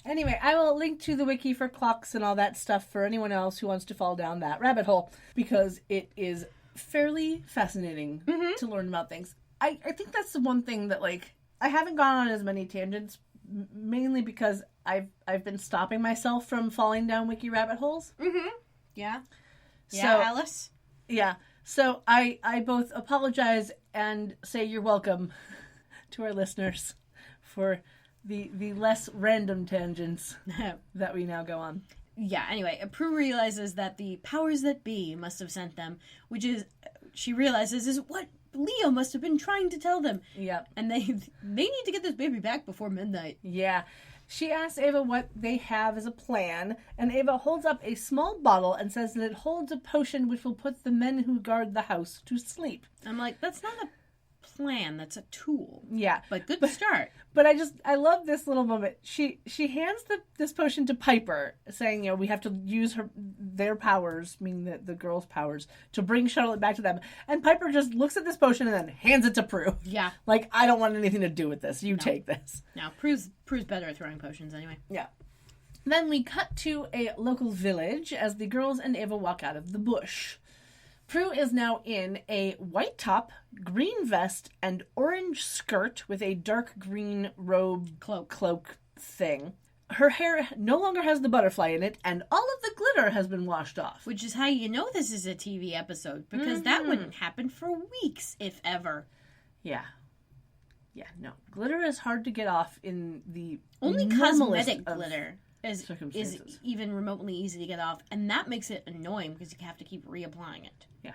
Anyway, I will link to the wiki for clocks and all that stuff for anyone else who wants to fall down that rabbit hole, because it is fairly fascinating to learn about things. I think that's the one thing that, like, I haven't gone on as many tangents, mainly because I've been stopping myself from falling down wiki rabbit holes. Mm-hmm. Yeah. So, Yeah, Alice? Yeah. So I both apologize and say you're welcome to our listeners for the less random tangents that we now go on. Yeah, anyway, Prue realizes that the powers that be must have sent them, which is, she realizes, is what Leo must have been trying to tell them. Yep. And they need to get this baby back before midnight. Yeah. She asks Ava what they have as a plan, and Ava holds up a small bottle and says that it holds a potion which will put the men who guard the house to sleep. I'm like, that's not a plan, that's a tool. Yeah. But good start. But I love this little moment. She hands this potion to Piper, saying, we have to use their powers, meaning the girls' powers, to bring Charlotte back to them. And Piper just looks at this potion and then hands it to Prue. Yeah. Like, I don't want anything to do with this. You take this. No, Prue's better at throwing potions anyway. Yeah. Then we cut to a local village as the girls and Ava walk out of the bush. Prue is now in a white top, green vest, and orange skirt with a dark green robe cloak thing. Her hair no longer has the butterfly in it, and all of the glitter has been washed off. Which is how you know this is a TV episode, because that wouldn't happen for weeks, if ever. Yeah. Yeah, no. Glitter is hard to get off in the only cosmetic glitter is even remotely easy to get off, and that makes it annoying because you have to keep reapplying it. Yeah.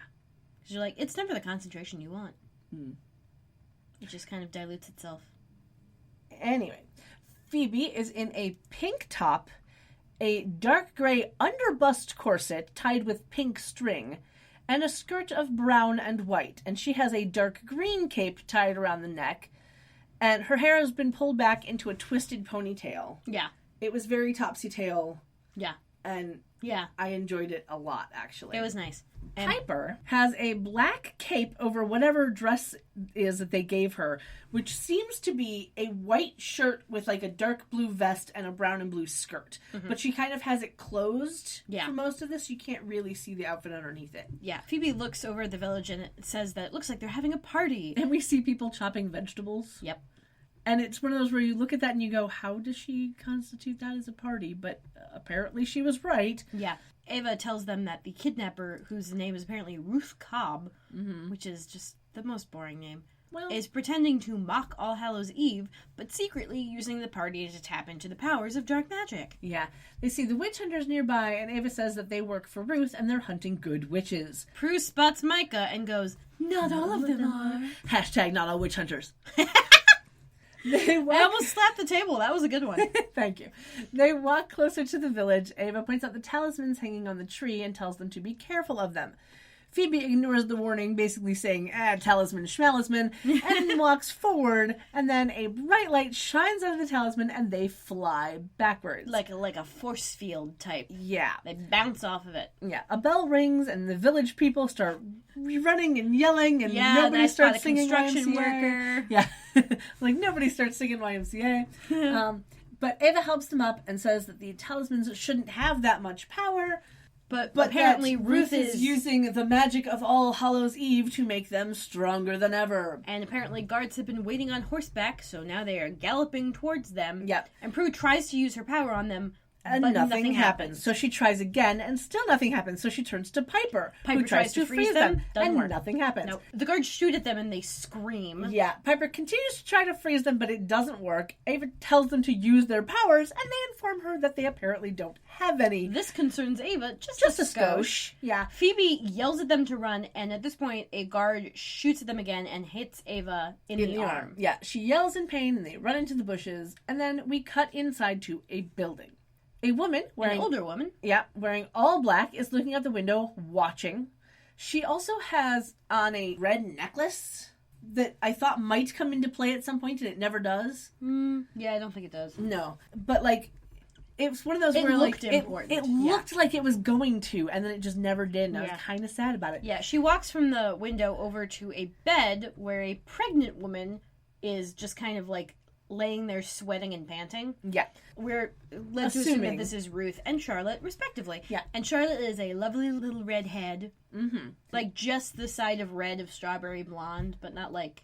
Because you're like, it's never the concentration you want. It just kind of dilutes itself. Anyway, Phoebe is in a pink top, a dark gray underbust corset tied with pink string, and a skirt of brown and white. And she has a dark green cape tied around the neck, and her hair has been pulled back into a twisted ponytail. Yeah. It was very topsy-tail. Yeah. And yeah, I enjoyed it a lot, actually. It was nice. And Piper has a black cape over whatever dress is that they gave her, which seems to be a white shirt with like a dark blue vest and a brown and blue skirt. But she kind of has it closed for most of this. You can't really see the outfit underneath it. Yeah. Phoebe looks over at the village and it says that it looks like they're having a party. And we see people chopping vegetables. Yep. And it's one of those where you look at that and you go, how does she constitute that as a party? But apparently she was right. Yeah. Ava tells them that the kidnapper, whose name is apparently Ruth Cobb, which is just the most boring name, is pretending to mock All Hallows Eve, but secretly using the party to tap into the powers of dark magic. Yeah. They see the witch hunters nearby, and Ava says that they work for Ruth, and they're hunting good witches. Prue spots Micah and goes, not all of them are. Hashtag not all witch hunters. I almost slapped the table. That was a good one. Thank you. They walk closer to the village. Ava points out the talismans hanging on the tree and tells them to be careful of them. Phoebe ignores the warning, basically saying, talisman, schmalisman, and walks forward, and then a bright light shines out of the talisman, and they fly backwards. Like a force field type. Yeah. They bounce off of it. Yeah. A bell rings, and the village people start running and yelling, and nobody starts singing construction YMCA. Worker. Yeah. Like, nobody starts singing YMCA. But Ava helps them up and says that the talismans shouldn't have that much power, But apparently Ruth is using the magic of All Hallows Eve to make them stronger than ever. And apparently guards have been waiting on horseback, so now they are galloping towards them. Yep. And Prue tries to use her power on them, And But nothing happens. So she tries again, and still nothing happens. So she turns to Piper, who tries to freeze them, and nothing happens. Nope. The guards shoot at them, and they scream. Yeah, Piper continues to try to freeze them, but it doesn't work. Ava tells them to use their powers, and they inform her that they apparently don't have any. This concerns Ava just a skosh. Yeah. Phoebe yells at them to run, and at this point, a guard shoots at them again and hits Ava in the arm. Yeah, she yells in pain, and they run into the bushes, and then we cut inside to a building. A woman, An older woman. Yeah, wearing all black, is looking out the window, watching. She also has on a red necklace that I thought might come into play at some point, and it never does. Yeah, I don't think it does. No. But, like, it was one of those It where, looked like, important. it looked like it was going to, and then it just never did, and I Yeah. was kind of sad about it. Yeah, she walks from the window over to a bed where a pregnant woman is just kind of, like, laying there sweating and panting. Yeah. We're led to assume that this is Ruth and Charlotte, respectively. Yeah. And Charlotte is a lovely little redhead. Mm-hmm. Like, just the side of red of strawberry blonde, but not, like,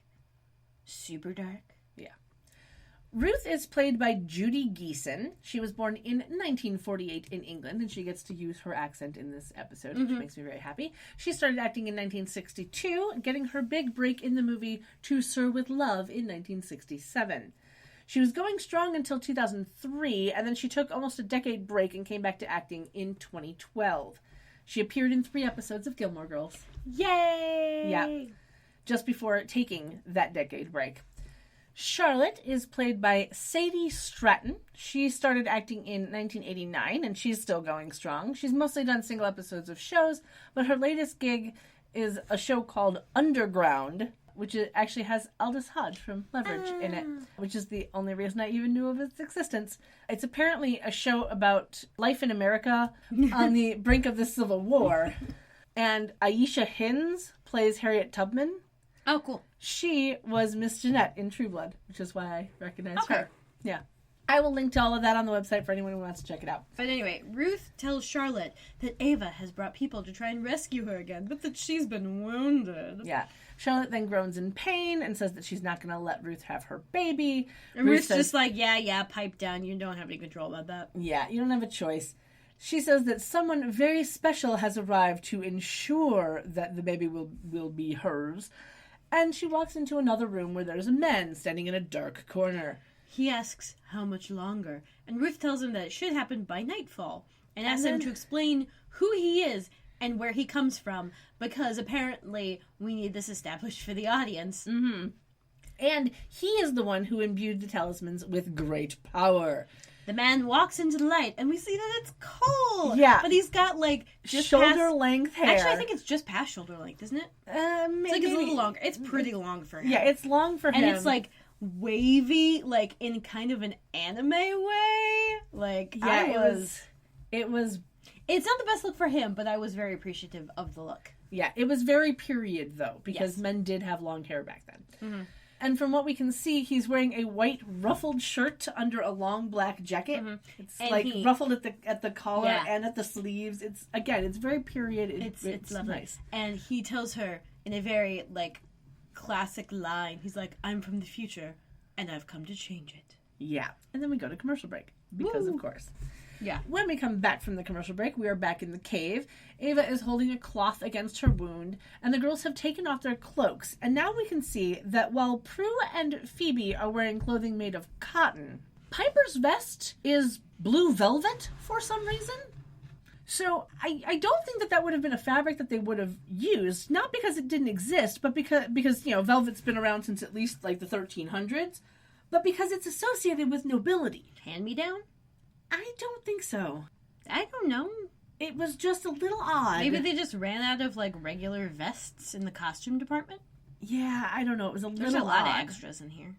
super dark. Yeah. Ruth is played by Judy Geeson. She was born in 1948 in England, and she gets to use her accent in this episode, which makes me very happy. She started acting in 1962, getting her big break in the movie To Sir with Love in 1967. She was going strong until 2003, and then she took almost a decade break and came back to acting in 2012. She appeared in 3 episodes of Gilmore Girls. Yay! Yeah. Just before taking that decade break. Charlotte is played by Sadie Stratton. She started acting in 1989, and she's still going strong. She's mostly done single episodes of shows, but her latest gig is a show called Underground, which actually has Aldous Hodge from Leverage in it, which is the only reason I even knew of its existence. It's apparently a show about life in America on the brink of the Civil War. And Aisha Hinds plays Harriet Tubman. Oh, cool. She was Miss Jeanette in True Blood, which is why I recognize Okay. her. Yeah. I will link to all of that on the website for anyone who wants to check it out. But anyway, Ruth tells Charlotte that Ava has brought people to try and rescue her again, but that she's been wounded. Yeah. Charlotte then groans in pain and says that she's not going to let Ruth have her baby. And Ruth's says, just like, yeah, pipe down. You don't have any control about that. yeah, you don't have a choice. She says that someone very special has arrived to ensure that the baby will be hers. And she walks into another room where there's a man standing in a dark corner. He asks how much longer, and Ruth tells him that it should happen by nightfall, and asks him to explain who he is and where he comes from, because apparently we need this established for the audience. Mm-hmm. And he is the one who imbued the talismans with great power. The man walks into the light, and we see that it's Cole. Yeah. But he's got, like, just shoulder-length hair. Actually, I think it's just past shoulder length, isn't it? Maybe. It's, like, it's a little longer. It's pretty long for him. Yeah, it's long for him. And it's, like, wavy, like, in kind of an anime way. Like, yeah, it was... It's not the best look for him, but I was very appreciative of the look. Yeah, it was very period, though, because Yes. men did have long hair back then. Mm-hmm. And from what we can see, he's wearing a white ruffled shirt under a long black jacket. Mm-hmm. It's And like ruffled at the collar Yeah. and at the sleeves. It's very period. It's lovely. Nice. And he tells her in a very, like, classic line, he's like, I'm from the future, and I've come to change it. Yeah. And then we go to commercial break, because Woo. of course. Yeah. When we come back from the commercial break, we are back in the cave. Ava is holding a cloth against her wound, and the girls have taken off their cloaks. And now we can see that while Prue and Phoebe are wearing clothing made of cotton, Piper's vest is blue velvet for some reason. So I don't think that would have been a fabric that they would have used, not because it didn't exist, but because you know, velvet's been around since at least like the 1300s, but because it's associated with nobility. Hand-me-down? I don't think so. I don't know. It was just a little odd. Maybe they just ran out of, like, regular vests in the costume department? Yeah, I don't know. It was There's little a lot odd. of extras in here.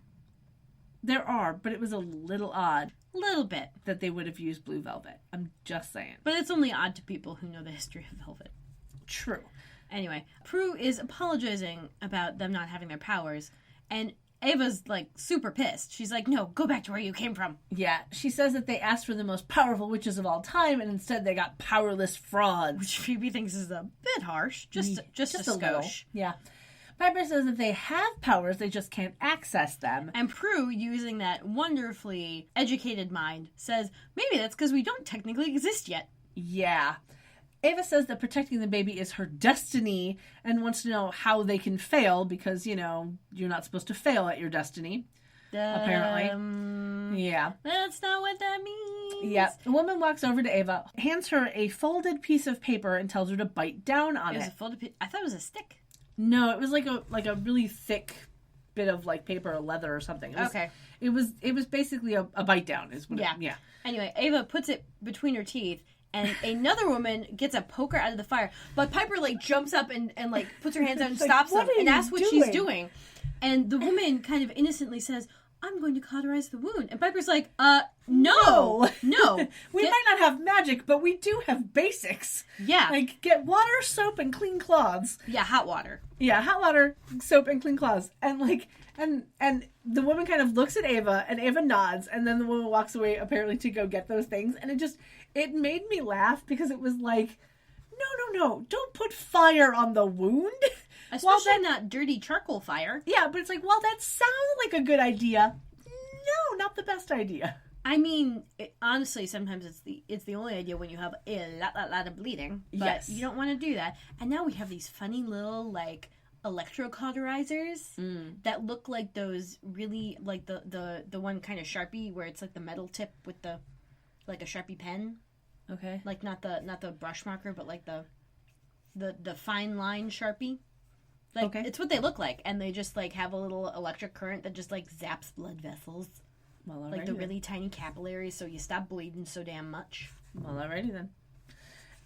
There are, but it was a little odd Little bit. that they would have used blue velvet. I'm just saying. But it's only odd to people who know the history of velvet. True. Anyway, Prue is apologizing about them not having their powers, and Ava's, like, super pissed. She's like, no, go back to where you came from. Yeah, she says that they asked for the most powerful witches of all time, and instead they got powerless frauds. Which Phoebe thinks is a bit harsh. Just a little. skosh. Yeah. Piper says that they have powers, they just can't access them. And Prue, using that wonderfully educated mind, says, maybe that's because we don't technically exist yet. Yeah. Ava says that protecting the baby is her destiny and wants to know how they can fail because, you know, you're not supposed to fail at your destiny. Apparently. Yeah. That's not what that means. Yeah. A woman walks over to Ava, hands her a folded piece of paper and tells her to bite down on It was it. a folded piece. I thought it was a stick. No, it was like a really thick bit of like paper or leather or something. It was basically a bite down is what yeah. Anyway, Ava puts it between her teeth and another woman gets a poker out of the fire. But Piper like jumps up and like puts her hands out and stops them and asks what she's doing. And the woman kind of innocently says, I'm going to cauterize the wound. And Piper's like, no. We might not have magic, but we do have basics. Yeah. Like, get water, soap, and clean cloths. Yeah, hot water. Yeah, hot water, soap, and clean cloths. And, like, and the woman kind of looks at Ava, and Ava nods, and then the woman walks away, apparently, to go get those things. And it made me laugh, because it was like, no, don't put fire on the wound. Especially not dirty charcoal fire. Yeah, but it's like, well, that sounds like a good idea. No, not the best idea. I mean, honestly, sometimes it's the only idea when you have a lot of bleeding. But yes. You don't want to do that. And now we have these funny little, like, electrocauterizers that look like those really, like, the one kind of Sharpie where it's, like, the metal tip with the, like, a Sharpie pen. Okay. Like, not the brush marker, but, like, the fine line Sharpie. Like, okay. It's what they look like. And they just, like, have a little electric current that just, like, zaps blood vessels. Well, like the really tiny capillaries so you stop bleeding so damn much. Well, alrighty then.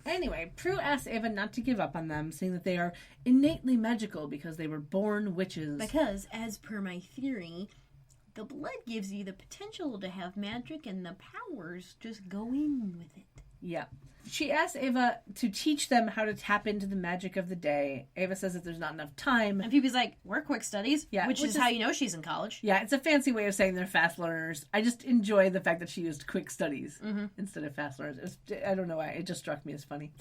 Anyway, Prue asks Ava not to give up on them, saying that they are innately magical because they were born witches. Because, as per my theory, the blood gives you the potential to have magic and the powers just go in with it. Yeah. She asks Ava to teach them how to tap into the magic of the day. Ava says that there's not enough time. And Phoebe's like, we're quick studies, yeah, which is how you know she's in college. Yeah, it's a fancy way of saying they're fast learners. I just enjoy the fact that she used quick studies instead of fast learners. I don't know why. It just struck me as funny.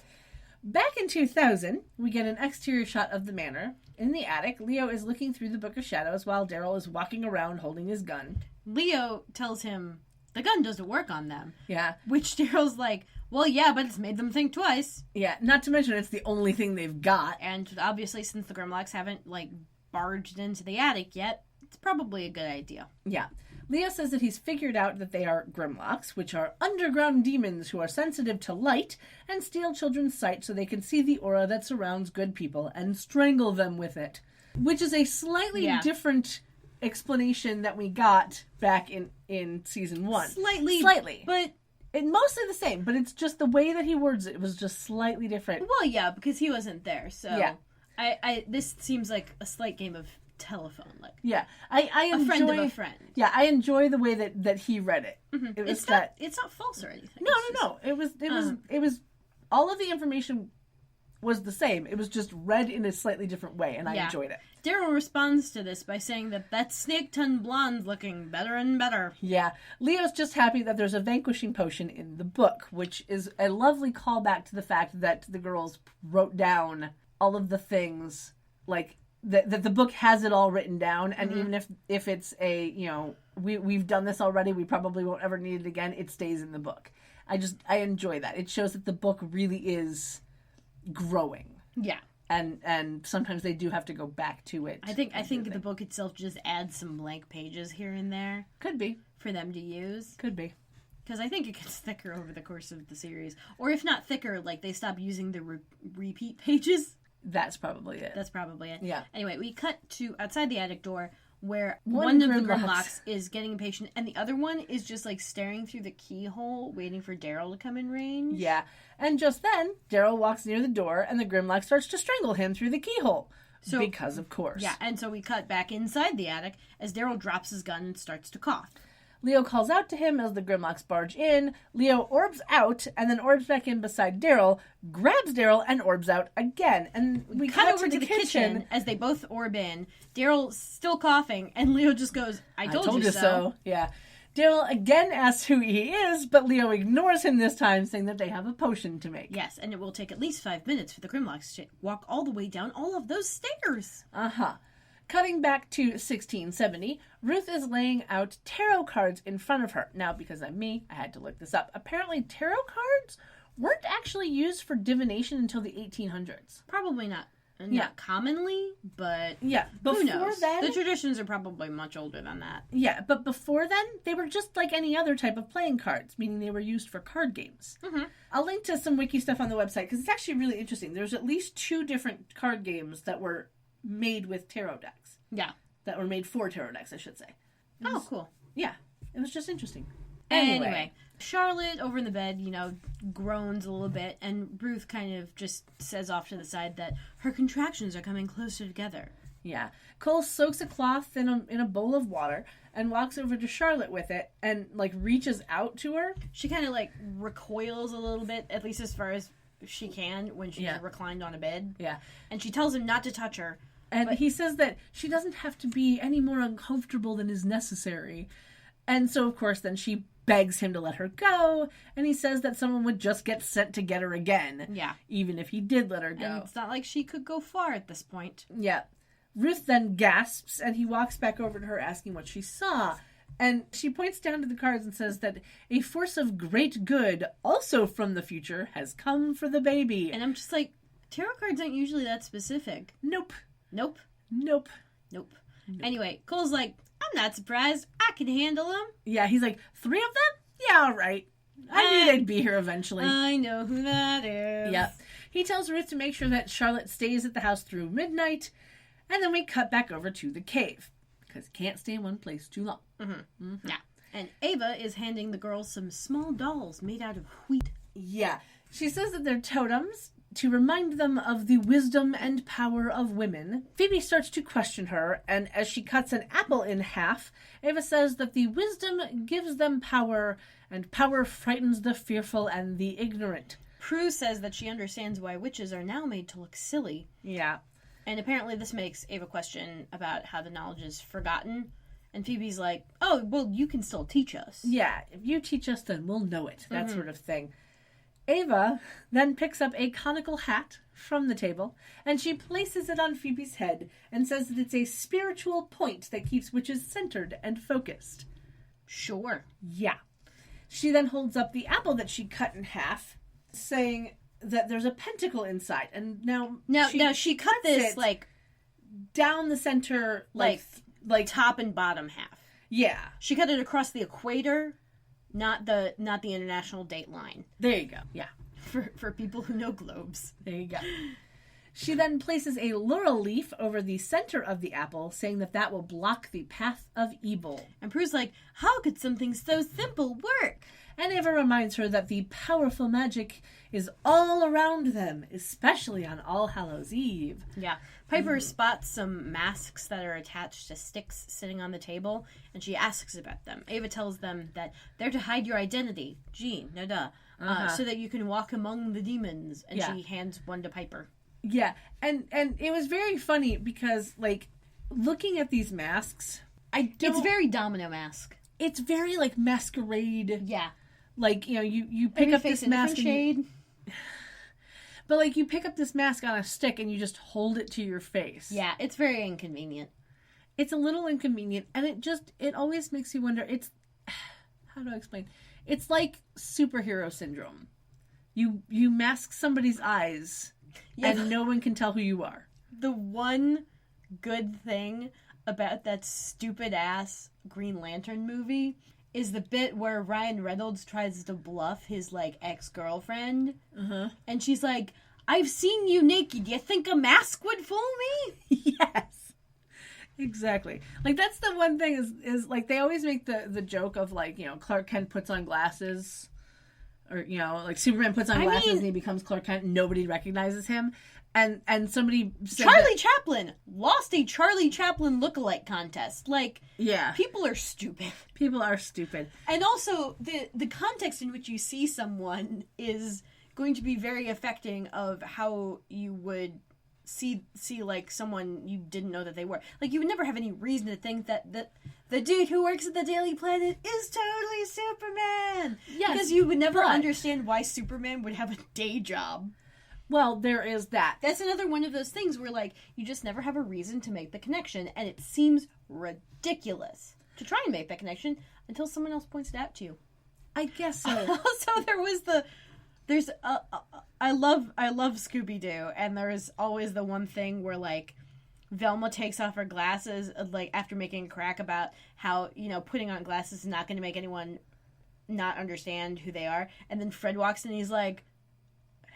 Back in 2000, we get an exterior shot of the manor. In the attic, Leo is looking through the Book of Shadows while Daryl is walking around holding his gun. Leo tells him the gun doesn't work on them. Yeah. Which Daryl's like, well, yeah, but it's made them think twice. Yeah, not to mention it's the only thing they've got. And obviously, since the Grimlocks haven't, like, barged into the attic yet, it's probably a good idea. Yeah. Leo says that he's figured out that they are Grimlocks, which are underground demons who are sensitive to light and steal children's sight so they can see the aura that surrounds good people and strangle them with it. Which is a slightly different explanation that we got back in season 1. Slightly. But it's mostly the same, but it's just the way that he words it was just slightly different. Well, yeah, because he wasn't there, so yeah. I this seems like a slight game of telephone, like I enjoy, a friend of a friend. Yeah, I enjoy the way that he read it. Mm-hmm. It was it's not false or anything. No. It was all of the information was the same. It was just read in a slightly different way, and I enjoyed it. Daryl responds to this by saying that snake-tongued blonde's looking better and better. Yeah. Leo's just happy that there's a vanquishing potion in the book, which is a lovely callback to the fact that the girls wrote down all of the things, like, that the book has it all written down, and even if it's a, you know, we've done this already, we probably won't ever need it again, it stays in the book. I enjoy that. It shows that the book really is growing. Yeah. And sometimes they do have to go back to it. I think the book itself just adds some blank pages here and there. Could be. For them to use. Could be. Because I think it gets thicker over the course of the series. Or if not thicker, like they stop using the repeat pages. That's probably it. Yeah. Anyway, we cut to outside the attic door where one of the Grimlocks is getting a patient and the other one is just like staring through the keyhole waiting for Daryl to come in range. Yeah. And just then, Daryl walks near the door and the Grimlock starts to strangle him through the keyhole. So, because of course. Yeah, and so we cut back inside the attic as Daryl drops his gun and starts to cough. Leo calls out to him as the Grimlocks barge in. Leo orbs out and then orbs back in beside Daryl, grabs Daryl, and orbs out again. And we cut over to the kitchen as they both orb in. Daryl's still coughing, and Leo just goes, I told you so. Yeah. Daryl again asks who he is, but Leo ignores him this time, saying that they have a potion to make. Yes, and it will take at least 5 minutes for the Grimlocks to walk all the way down all of those stairs. Cutting back to 1670, Ruth is laying out tarot cards in front of her. Now, because I'm me, I had to look this up. Apparently, tarot cards weren't actually used for divination until the 1800s. Probably not. Not commonly, but before who knows? Then, the traditions are probably much older than that. Yeah, but before then, they were just like any other type of playing cards, meaning they were used for card games. I'll link to some wiki stuff on the website because it's actually really interesting. There's at least 2 different card games that were made with tarot decks. Yeah. That were made for tarot decks, I should say. Oh, cool. Yeah, it was just interesting. Anyway, Charlotte, over in the bed, groans a little bit, and Ruth kind of just says off to the side that her contractions are coming closer together. Yeah. Cole soaks a cloth in a bowl of water and walks over to Charlotte with it and, reaches out to her. She kind of, recoils a little bit, at least as far as she can, when she's reclined on a bed. Yeah. And she tells him not to touch her. And he says that she doesn't have to be any more uncomfortable than is necessary. And so, of course, then she begs him to let her go, and he says that someone would just get sent to get her again. Yeah. Even if he did let her go. And it's not like she could go far at this point. Yeah. Ruth then gasps, and he walks back over to her asking what she saw. And she points down to the cards and says that a force of great good, also from the future, has come for the baby. And I'm just like, tarot cards aren't usually that specific. Nope. Anyway, Cole's like, I'm not surprised. I can handle them. Yeah, he's like, 3 of them? Yeah, all right. I knew they'd be here eventually. I know who that is. Yep. He tells Ruth to make sure that Charlotte stays at the house through midnight, and then we cut back over to the cave, because can't stay in one place too long. Yeah. And Ava is handing the girls some small dolls made out of wheat. Yeah. She says that they're totems to remind them of the wisdom and power of women. Phoebe starts to question her, and as she cuts an apple in half, Ava says that the wisdom gives them power, and power frightens the fearful and the ignorant. Prue says that she understands why witches are now made to look silly. Yeah. And apparently this makes Ava question about how the knowledge is forgotten. And Phoebe's like, oh, well, you can still teach us. Yeah, if you teach us, then we'll know it. That sort of thing. Ava then picks up a conical hat from the table, and she places it on Phoebe's head and says that it's a spiritual point that keeps witches centered and focused. Sure. Yeah. She then holds up the apple that she cut in half, saying that there's a pentacle inside. And now she cut this, down the center, like top and bottom half. Yeah. She cut it across the equator. Not the international date line. There you go. Yeah. For people who know globes. There you go. She then places a laurel leaf over the center of the apple, saying that will block the path of evil. And Prue's like, how could something so simple work? And Ava reminds her that the powerful magic is all around them, especially on All Hallows Eve. Yeah. Piper spots some masks that are attached to sticks sitting on the table, and she asks about them. Ava tells them that they're to hide your identity, Jean, so that you can walk among the demons. And she hands one to Piper. Yeah, and it was very funny because, looking at these masks, It's very Domino mask. It's very, masquerade. Yeah. You pick up this mask shade. But, you pick up this mask on a stick and you just hold it to your face. Yeah, it's very inconvenient. It's a little inconvenient, and it always makes you wonder, how do I explain? It's like superhero syndrome. You mask somebody's eyes, and no one can tell who you are. The one good thing about that stupid-ass Green Lantern movie is the bit where Ryan Reynolds tries to bluff his, ex-girlfriend. And she's like, I've seen you naked. You think a mask would fool me? Yes. Exactly. That's the one thing is they always make the joke of, Clark Kent puts on glasses. Or, Superman puts on glasses and he becomes Clark Kent and nobody recognizes him. And somebody said Charlie Chaplin lost a Charlie Chaplin lookalike contest. Yeah. People are stupid. People are stupid. And also, the context in which you see someone is going to be very affecting of how you would see someone you didn't know that they were. You would never have any reason to think that the dude who works at the Daily Planet is totally Superman. Yes, because you would never but- understand why Superman would have a day job. Well, there is that. That's another one of those things where, like, you just never have a reason to make the connection, and it seems ridiculous to try and make that connection until someone else points it out to you. I guess so. Also, I love Scooby-Doo, and there's always the one thing where, like, Velma takes off her glasses, like, after making a crack about how, you know, putting on glasses is not going to make anyone not understand who they are, and then Fred walks in and he's like,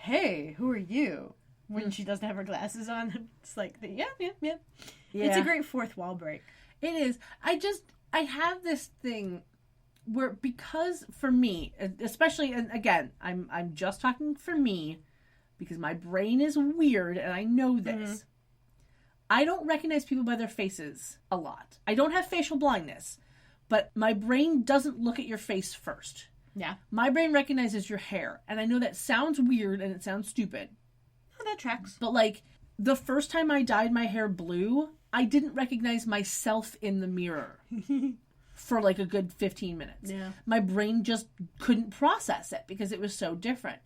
hey, who are you? When she doesn't have her glasses on. It's like, yeah. It's a great fourth wall break. It is. I have this thing where, because for me, especially, and again, I'm just talking for me, because my brain is weird and I know this. Mm-hmm. I don't recognize people by their faces a lot. I don't have facial blindness, but my brain doesn't look at your face first. Yeah. My brain recognizes your hair. And I know that sounds weird and it sounds stupid. Oh, that tracks. But, like, the first time I dyed my hair blue, I didn't recognize myself in the mirror for, like, a good 15 minutes. Yeah. My brain just couldn't process it because it was so different.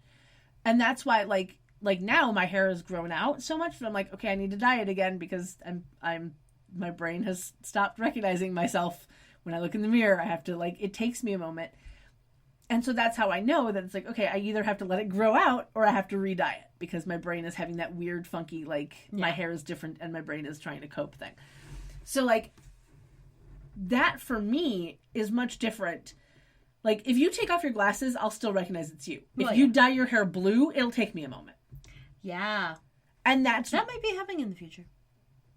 And that's why, like now my hair has grown out so much that I'm like, okay, I need to dye it again because my brain has stopped recognizing myself. When I look in the mirror, I have to, like, it takes me a moment. And so that's how I know that it's like, okay, I either have to let it grow out or I have to re-dye it because my brain is having that weird, funky, like, my hair is different and my brain is trying to cope thing. So, like, that for me is much different. Like, if you take off your glasses, I'll still recognize it's you. If you dye your hair blue, it'll take me a moment. Yeah. And that might be happening in the future.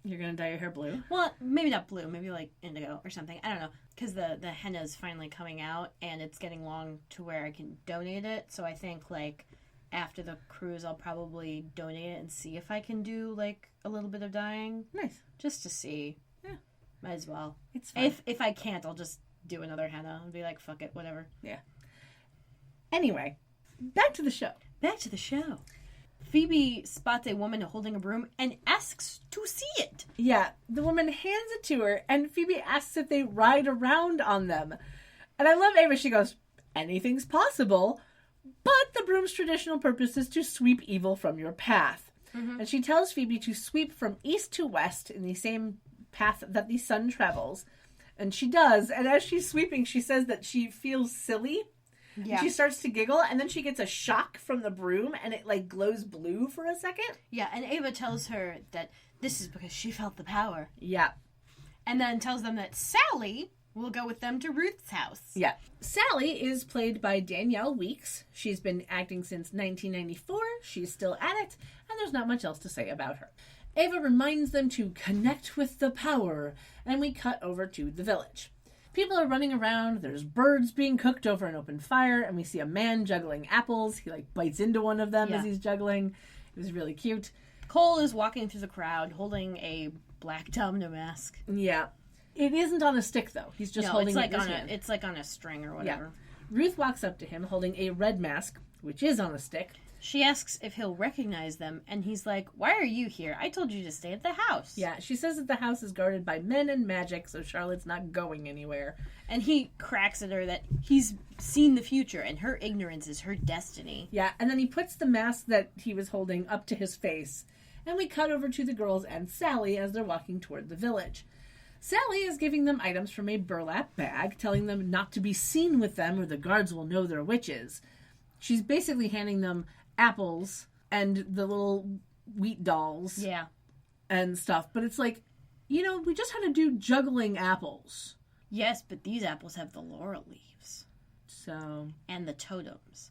You're going to dye your hair blue? Well, maybe not blue. Maybe, like, indigo or something. I don't know. Because the henna is finally coming out, and it's getting long to where I can donate it. So I think, like, after the cruise, I'll probably donate it and see if I can do, like, a little bit of dyeing. Nice. Just to see. Yeah. Might as well. It's fine. If I can't, I'll just do another henna and be like, fuck it, whatever. Yeah. Anyway, back to the show. Phoebe spots a woman holding a broom and asks to see it. Yeah, the woman hands it to her, and Phoebe asks if they ride around on them. And I love Ava. She goes, anything's possible, but the broom's traditional purpose is to sweep evil from your path. Mm-hmm. And she tells Phoebe to sweep from east to west in the same path that the sun travels. And she does. And as she's sweeping, she says that she feels silly. Yeah. She starts to giggle, and then she gets a shock from the broom, and it, like, glows blue for a second. Yeah, and Ava tells her that this is because she felt the power. Yeah. And then tells them that Sally will go with them to Ruth's house. Yeah. Sally is played by Danielle Weeks. She's been acting since 1994. She's still at it, and there's not much else to say about her. Ava reminds them to connect with the power, and we cut over to the village. People are running around, there's birds being cooked over an open fire, and we see a man juggling apples. He, like, bites into one of them as he's juggling. It was really cute. Cole is walking through the crowd holding a black domino mask. Yeah. It isn't on a stick, though. He's just holding it in his hand. It's like on a string or whatever. Yeah. Ruth walks up to him holding a red mask, which is on a stick. She asks if he'll recognize them, and he's like, why are you here? I told you to stay at the house. Yeah, she says that the house is guarded by men and magic, so Charlotte's not going anywhere. And he cracks at her that he's seen the future, and her ignorance is her destiny. Yeah, and then he puts the mask that he was holding up to his face, and we cut over to the girls and Sally as they're walking toward the village. Sally is giving them items from a burlap bag, telling them not to be seen with them or the guards will know they're witches. She's basically handing them apples and the little wheat dolls. Yeah. And stuff. But it's like, you know, we just had to do juggling apples. Yes, but these apples have the laurel leaves. So. And the totems.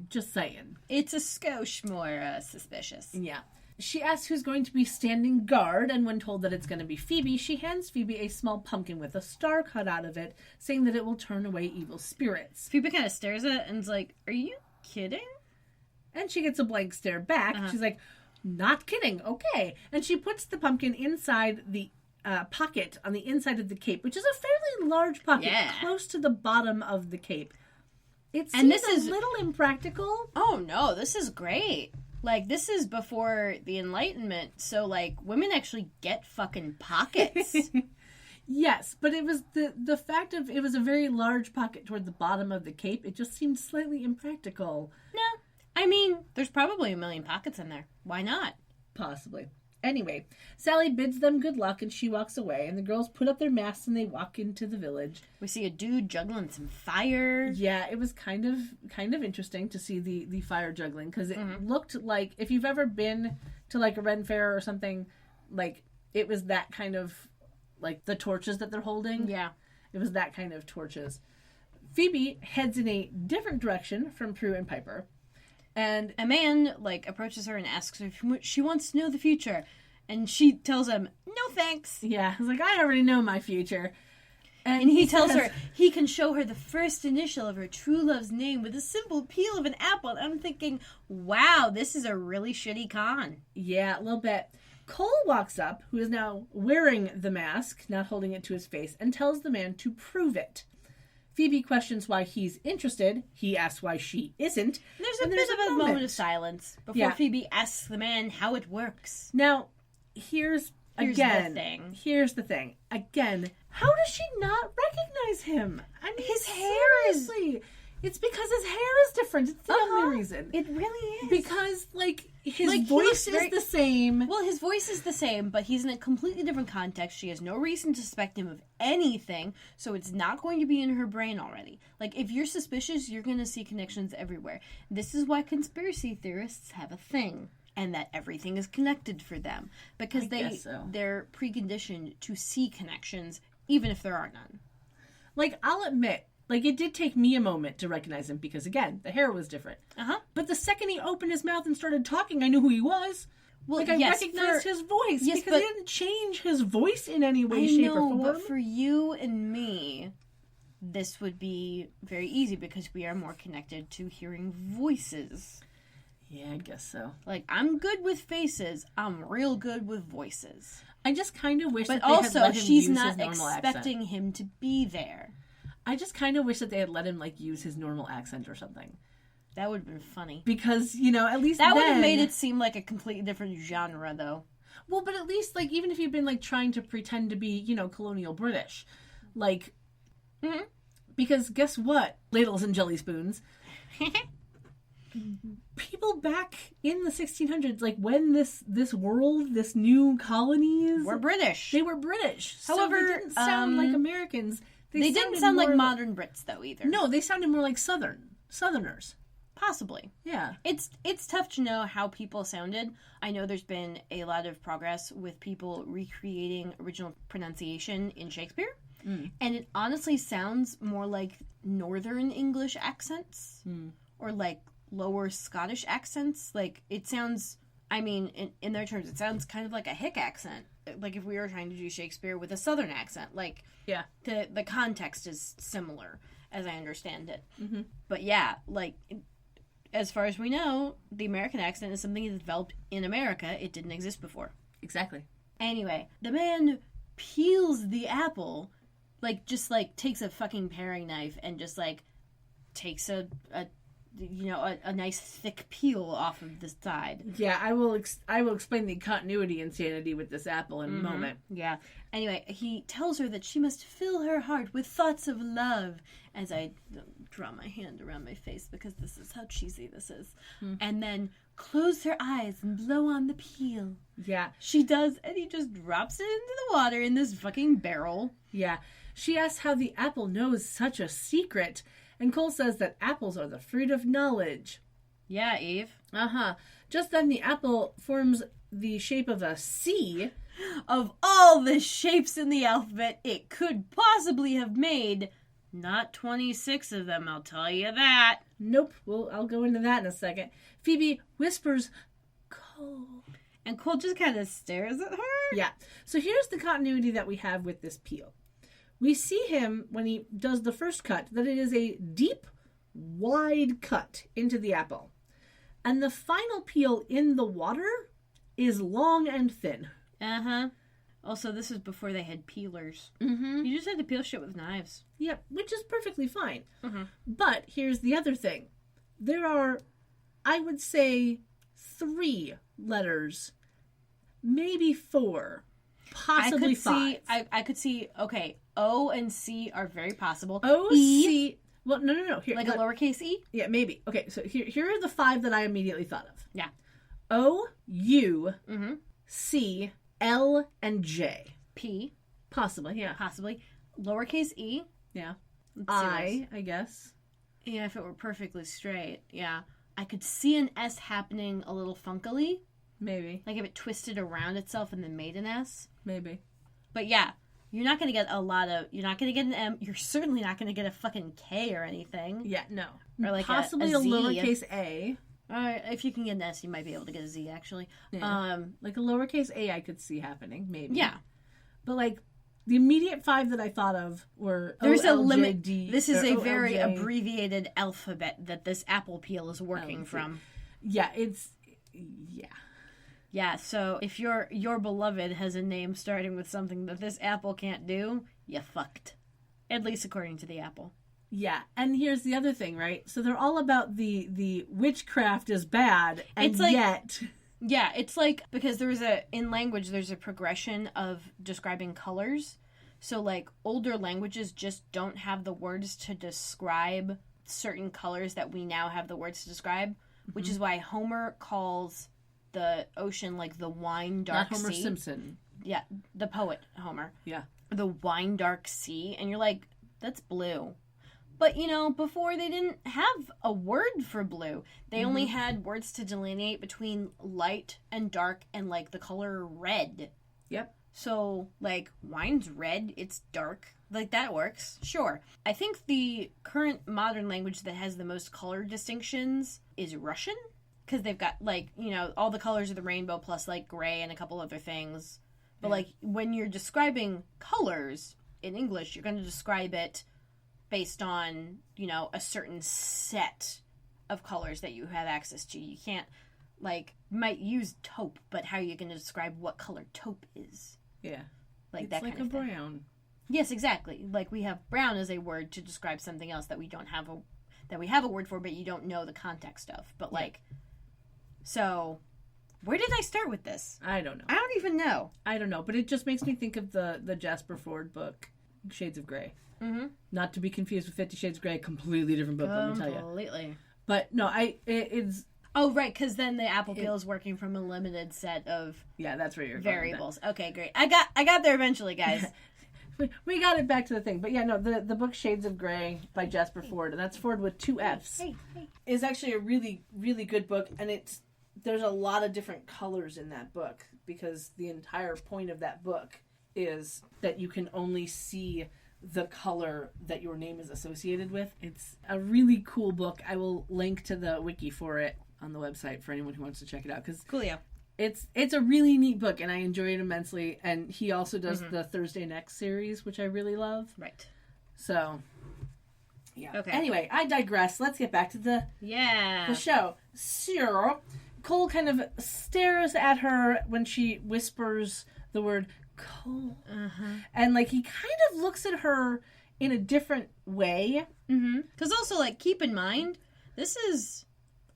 Just saying. It's a skosh more suspicious. Yeah. She asks who's going to be standing guard, and when told that it's going to be Phoebe, she hands Phoebe a small pumpkin with a star cut out of it, saying that it will turn away evil spirits. Phoebe kind of stares at it and is like, are you kidding? And she gets a blank stare back. She's like, not kidding, okay. And she puts the pumpkin inside the pocket on the inside of the cape, which is a fairly large pocket, close to the bottom of the cape. It seems a little impractical. Oh, no, this is great. Like, this is before the Enlightenment, so, like, women actually get fucking pockets. Yes, but it was the fact of it was a very large pocket toward the bottom of the cape. It just seemed slightly impractical. No. I mean, there's probably a million pockets in there. Why not? Possibly. Anyway, Sally bids them good luck and she walks away, and the girls put up their masks and they walk into the village. We see a dude juggling some fire. Yeah, it was kind of interesting to see the fire juggling, because it looked like, if you've ever been to like a Ren Fair or something, like it was that kind of, like the torches that they're holding. Yeah. It was that kind of torches. Phoebe heads in a different direction from Prue and Piper. And a man, like, approaches her and asks her if she wants to know the future. And she tells him, no thanks. Yeah, he's like, I already know my future. And he tells her he can show her the first initial of her true love's name with a simple peel of an apple. And I'm thinking, wow, this is a really shitty con. Yeah, a little bit. Cole walks up, who is now wearing the mask, not holding it to his face, and tells the man to prove it. Phoebe questions why he's interested. He asks why she isn't. There's a bit of a moment of silence before Phoebe asks the man how it works. Now, here's the thing. Again, how does she not recognize him? I mean, his hair is... It's because his hair is different. It's the only reason. It really is. Because, like, his voice is the same. Well, his voice is the same, but he's in a completely different context. She has no reason to suspect him of anything, so it's not going to be in her brain already. Like, if you're suspicious, you're going to see connections everywhere. This is why conspiracy theorists have a thing, and that everything is connected for them. Because they're preconditioned to see connections, even if there are none. Like, I'll admit, like, it did take me a moment to recognize him because, again, the hair was different. But the second he opened his mouth and started talking, I knew who he was. Well, like, I recognized his voice because he didn't change his voice in any way, shape, or form. But for you and me, this would be very easy because we are more connected to hearing voices. Yeah, I guess so. Like, I'm good with faces. I'm real good with voices. I just kind of wish that they also, had let him she's use not his normal expecting accent. him to be there. I just kind of wish that they had let him, like, use his normal accent or something. That would have been funny. Because, you know, at least that would have made it seem like a completely different genre, though. Well, but at least, like, even if you've been, like, trying to pretend to be, you know, colonial British, like, because guess what, ladles and jelly spoons? People back in the 1600s, like, when this world, this new colonies... were British. They were British. However, so they didn't sound like Americans. They didn't sound like modern Brits, though, either. No, they sounded more like Southerners. Possibly. Yeah. It's tough to know how people sounded. I know there's been a lot of progress with people recreating original pronunciation in Shakespeare. And it honestly sounds more like Northern English accents. Or like lower Scottish accents. Like, it sounds... I mean, in their terms, it sounds kind of like a hick accent. Like, if we were trying to do Shakespeare with a Southern accent. Like, the context is similar, as I understand it. But yeah, like, as far as we know, the American accent is something that developed in America. It didn't exist before. Exactly. Anyway, the man peels the apple, like, just, like, takes a fucking paring knife and just, like, takes a nice thick peel off of the side. Yeah, I will explain the continuity insanity with this apple in a moment. Yeah. Anyway, he tells her that she must fill her heart with thoughts of love, as I draw my hand around my face because this is how cheesy this is. And then close her eyes and blow on the peel. Yeah. She does, and he just drops it into the water in this fucking barrel. Yeah. She asks how the apple knows such a secret, and Cole says that apples are the fruit of knowledge. Yeah, Eve. Just then the apple forms the shape of a C. Of all the shapes in the alphabet it could possibly have made, not 26 of them, I'll tell you that. Nope. Well, I'll go into that in a second. Phoebe whispers, Cole. And Cole just kind of stares at her. Yeah. So here's the continuity that we have with this peel. We see him, when he does the first cut, that it is a deep, wide cut into the apple. And the final peel in the water is long and thin. Also, this is before they had peelers. You just had to peel shit with knives. Yep, which is perfectly fine. But here's the other thing. There are, I would say, 3 letters, maybe 4, possibly 5. I could see, okay, O and C are very possible. O, E, C... Well, no. Here, like a lowercase e? Yeah, maybe. Okay, so here are the 5 that I immediately thought of. Yeah. O, U, Mm-hmm. C, L, and J. P. Possibly, yeah. Possibly. Lowercase e. Yeah. Let's see I guess. Yeah, if it were perfectly straight. Yeah. I could see an S happening a little funkily. Maybe. Like if it twisted around itself and then made an S. Maybe. But yeah, you're not going to get you're not going to get an M. You're certainly not going to get a fucking K or anything. Yeah, no. Or like possibly a a Z. lowercase a. If you can get an S, you might be able to get a Z, actually. Yeah. Like a lowercase a I could see happening, maybe. Yeah. But like, the immediate 5 that I thought of were There's a limit. OLJD, This is a or very OLJ. abbreviated alphabet that this apple peel is working from. Yeah, yeah. Yeah, so if your beloved has a name starting with something that this apple can't do, you fucked. At least according to the apple. Yeah, and here's the other thing, right? So they're all about the witchcraft is bad, and It's like- yet... Yeah, it's like, because in language, there's a progression of describing colors. So, like, older languages just don't have the words to describe certain colors that we now have the words to describe, which is why Homer calls the ocean, like, the wine dark Not Homer sea. Simpson. Yeah, the poet Homer. Yeah. The wine dark sea, and you're like, that's blue. But, before they didn't have a word for blue. They only had words to delineate between light and dark and, like, the color red. Yep. So, like, wine's red, it's dark. Like, that works. Sure. I think the current modern language that has the most color distinctions is Russian. Because they've got, like, all the colors of the rainbow plus, like, gray and a couple other things. But, like, when you're describing colors in English, you're going to describe it based on, a certain set of colors that you have access to. You can't, like, might use taupe, but how are you going to describe what color taupe is? Yeah. Like, it's that like kind of a thing. brown. Yes, exactly. Like, we have brown as a word to describe something else that we don't have that we have a word for, but you don't know the context of. But, like, so, where did I start with this? I don't know. I don't even know. I don't know, but it just makes me think of the Jasper Ford book, Shades of Grey. Mm-hmm. Not to be confused with 50 Shades of Grey, completely different book, let me tell you. Completely. But no, it's... Oh, right, because then the apple peel is working from a limited set of Yeah, that's where you're going with that. variables. Okay, great. I got there eventually, guys. We got it back to the thing. But yeah, no, the book Shades of Grey by Jasper Ford, and that's Ford with 2 Fs, Hey. is actually a really, really good book, and there's a lot of different colors in that book, because the entire point of that book is that you can only see the color that your name is associated with. It's a really cool book. I will link to the wiki for it on the website for anyone who wants to check it out, because Coolio. it's a really neat book, and I enjoy it immensely. And he also does the Thursday Next series, which I really love. Right. So, yeah. Okay. Anyway, I digress. Let's get back to the show. So, Cole kind of stares at her when she whispers the word Cole. And, like, he kind of looks at her in a different way. Because also, like, keep in mind, this is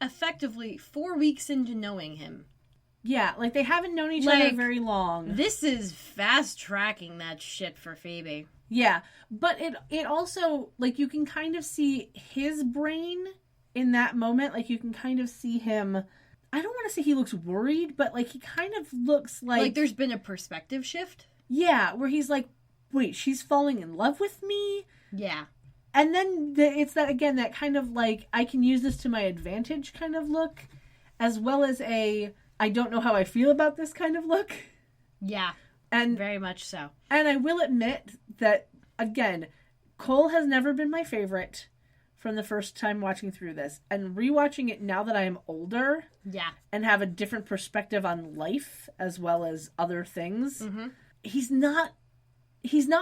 effectively 4 weeks into knowing him. Yeah, like, they haven't known each Like, other very long. This is fast-tracking that shit for Phoebe. Yeah, but it also, like, you can kind of see his brain in that moment. Like, you can kind of see him... I don't want to say he looks worried, but, like, he kind of looks like... Like, there's been a perspective shift? Yeah, where he's like, wait, she's falling in love with me? Yeah. And then it's that, again, that kind of, like, I can use this to my advantage kind of look, as well as a, I don't know how I feel about this kind of look. Yeah. And Very much so. And I will admit that, again, Cole has never been my favorite from the first time watching through this. And rewatching it now that I am older Yeah. and have a different perspective on life as well as other things, he's not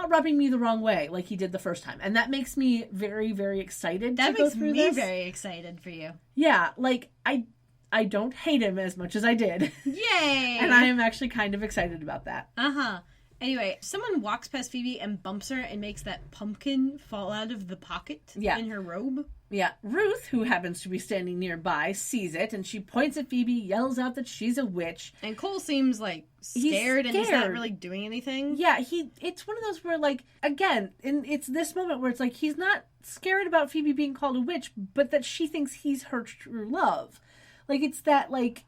rubbing me the wrong way like he did the first time. And that makes me very, very excited to go through this. That makes me very excited for you. Yeah, like, I don't hate him as much as I did. Yay! And I am actually kind of excited about that. Uh-huh. Anyway, someone walks past Phoebe and bumps her and makes that pumpkin fall out of the pocket in her robe. Yeah, Ruth, who happens to be standing nearby, sees it, and she points at Phoebe, yells out that she's a witch. And Cole seems, like, scared. And he's not really doing anything. Yeah, it's one of those where, like, again, it's this moment where it's like, he's not scared about Phoebe being called a witch, but that she thinks he's her true love. Like, it's that, like,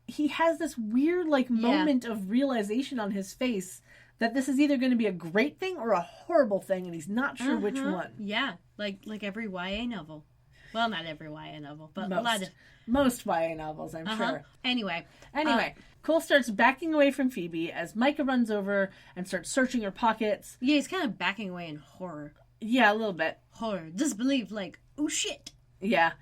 he has this weird, like, moment of realization on his face that this is either going to be a great thing or a horrible thing, and he's not sure which one. Yeah, like every YA novel. Well, not every YA novel, but most, a lot of... Most YA novels, I'm sure. Anyway, Cole starts backing away from Phoebe as Micah runs over and starts searching her pockets. Yeah, he's kind of backing away in horror. Yeah, a little bit. Horror. Disbelief, like, oh shit. Yeah.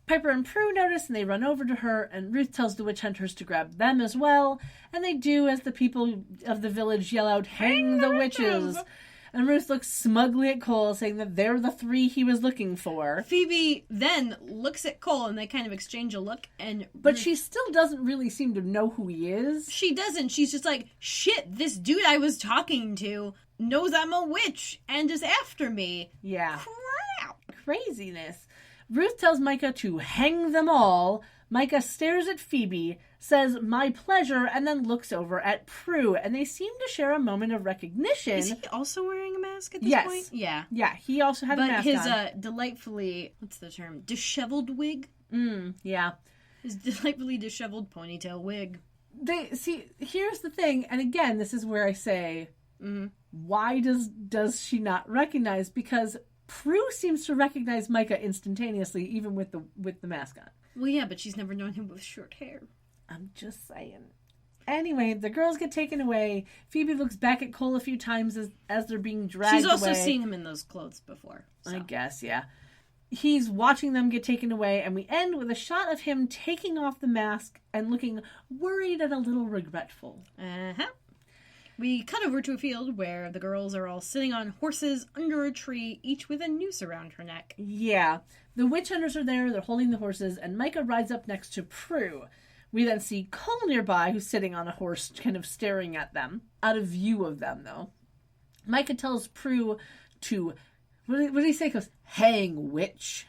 Piper and Prue notice, and they run over to her, and Ruth tells the witch hunters to grab them as well, and they do as the people of the village yell out, "Hang the witches!" And Ruth looks smugly at Cole, saying that they're the three he was looking for. Phoebe then looks at Cole, and they kind of exchange a look, but she still doesn't really seem to know who he is. She doesn't. She's just like, shit, this dude I was talking to knows I'm a witch, and is after me. Yeah. Crap. Craziness. Ruth tells Micah to hang them all. Micah stares at Phoebe, says, "My pleasure," and then looks over at Prue, and they seem to share a moment of recognition. Is he also wearing a mask at this point? Yeah. Yeah, he also had a mask on. But his delightfully, what's the term, disheveled wig? Yeah. His delightfully disheveled ponytail wig. Here's the thing, and again, this is where I say, why does she not recognize? Because Prue seems to recognize Micah instantaneously, even with the mask on. Well, yeah, but she's never known him with short hair. I'm just saying. Anyway, the girls get taken away. Phoebe looks back at Cole a few times as they're being dragged away. She's also seen him in those clothes before. So. I guess, yeah. He's watching them get taken away, and we end with a shot of him taking off the mask and looking worried and a little regretful. We cut over to a field where the girls are all sitting on horses under a tree, each with a noose around her neck. Yeah. The witch hunters are there, they're holding the horses, and Micah rides up next to Prue. We then see Cole nearby, who's sitting on a horse, kind of staring at them. Out of view of them, though. Micah tells Prue to, what did he say? He goes, "Hang, witch."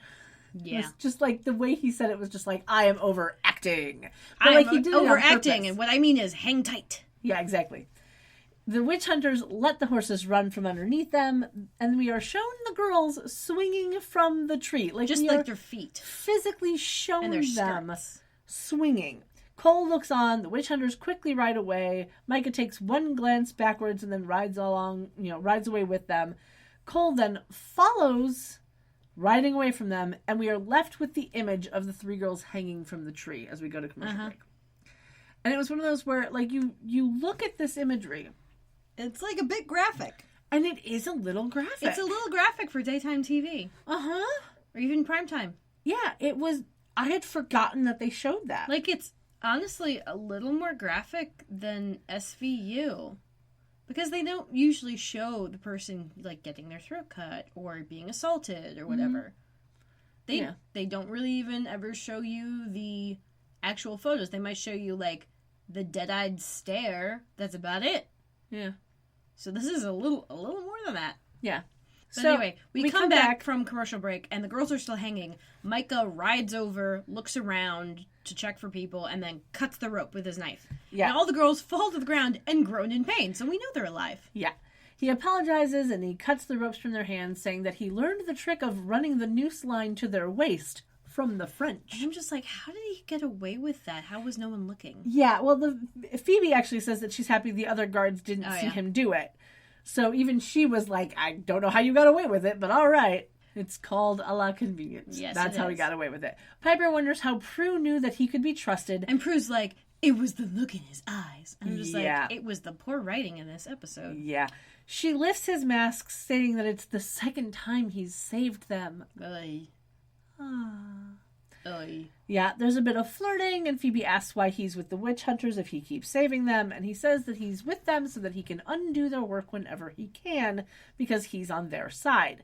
Yeah. It was just like, the way he said it was just like, I am overacting. But I'm like, he did overacting, and what I mean is hang tight. Yeah, exactly. The witch hunters let the horses run from underneath them, and we are shown the girls swinging from the tree. Just like their feet. Physically shown and their them skirts. Swinging. Cole looks on, the witch hunters quickly ride away. Micah takes one glance backwards and then rides away with them. Cole then follows, riding away from them, and we are left with the image of the three girls hanging from the tree as we go to commercial break. And it was one of those where, like, you look at this imagery. It's like a bit graphic. And it is a little graphic. It's a little graphic for daytime TV. Uh-huh. Or even primetime. Yeah, it was. I had forgotten that they showed that. Like, it's honestly a little more graphic than SVU. Because they don't usually show the person, like, getting their throat cut or being assaulted or whatever. They don't really even ever show you the actual photos. They might show you, like, the dead-eyed stare. That's about it. Yeah. So this is a little more than that. Yeah. But so anyway, we come back from commercial break, and the girls are still hanging. Micah rides over, looks around to check for people, and then cuts the rope with his knife. Yeah. And all the girls fall to the ground and groan in pain, so we know they're alive. Yeah. He apologizes, and he cuts the ropes from their hands, saying that he learned the trick of running the noose line to their waist from the French. And I'm just like, how did he get away with that? How was no one looking? Yeah, well, Phoebe actually says that she's happy the other guards didn't see him do it. So even she was like, I don't know how you got away with it, but all right. It's called a la convenience. Yes, that's how he got away with it. Piper wonders how Prue knew that he could be trusted. And Prue's like, it was the look in his eyes. And I'm just like, it was the poor writing in this episode. Yeah. She lifts his mask, stating that it's the second time he's saved them. Oy. Oy. Yeah, there's a bit of flirting, and Phoebe asks why he's with the witch hunters if he keeps saving them, and he says that he's with them so that he can undo their work whenever he can, because he's on their side.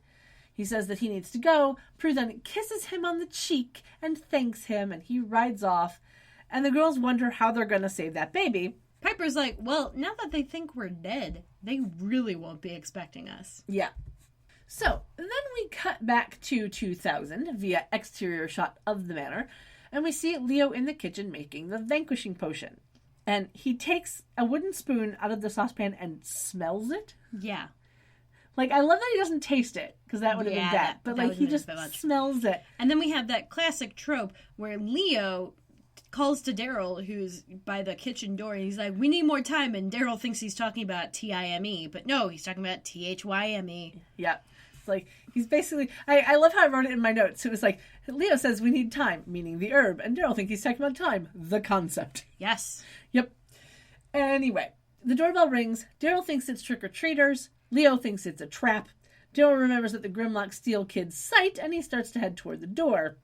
He says that he needs to go. Prue then kisses him on the cheek and thanks him, and he rides off, and the girls wonder how they're going to save that baby. Piper's like, well, now that they think we're dead, they really won't be expecting us. Yeah. So, then we cut back to 2000 via exterior shot of the manor, and we see Leo in the kitchen making the vanquishing potion. And he takes a wooden spoon out of the saucepan and smells it. Yeah. Like, I love that he doesn't taste it, because that would have been bad. But, like, he just smells it. And then we have that classic trope where Leo calls to Daryl, who's by the kitchen door, and he's like, we need more time. And Daryl thinks he's talking about Time, but no, he's talking about Thyme. Yeah. It's like, he's basically... I love how I wrote it in my notes. It was like, Leo says we need time, meaning the herb. And Daryl thinks he's talking about time, the concept. Yes. Yep. Anyway, the doorbell rings. Daryl thinks it's trick-or-treaters. Leo thinks it's a trap. Daryl remembers that the Grimlock steal kids' sight, and he starts to head toward the door.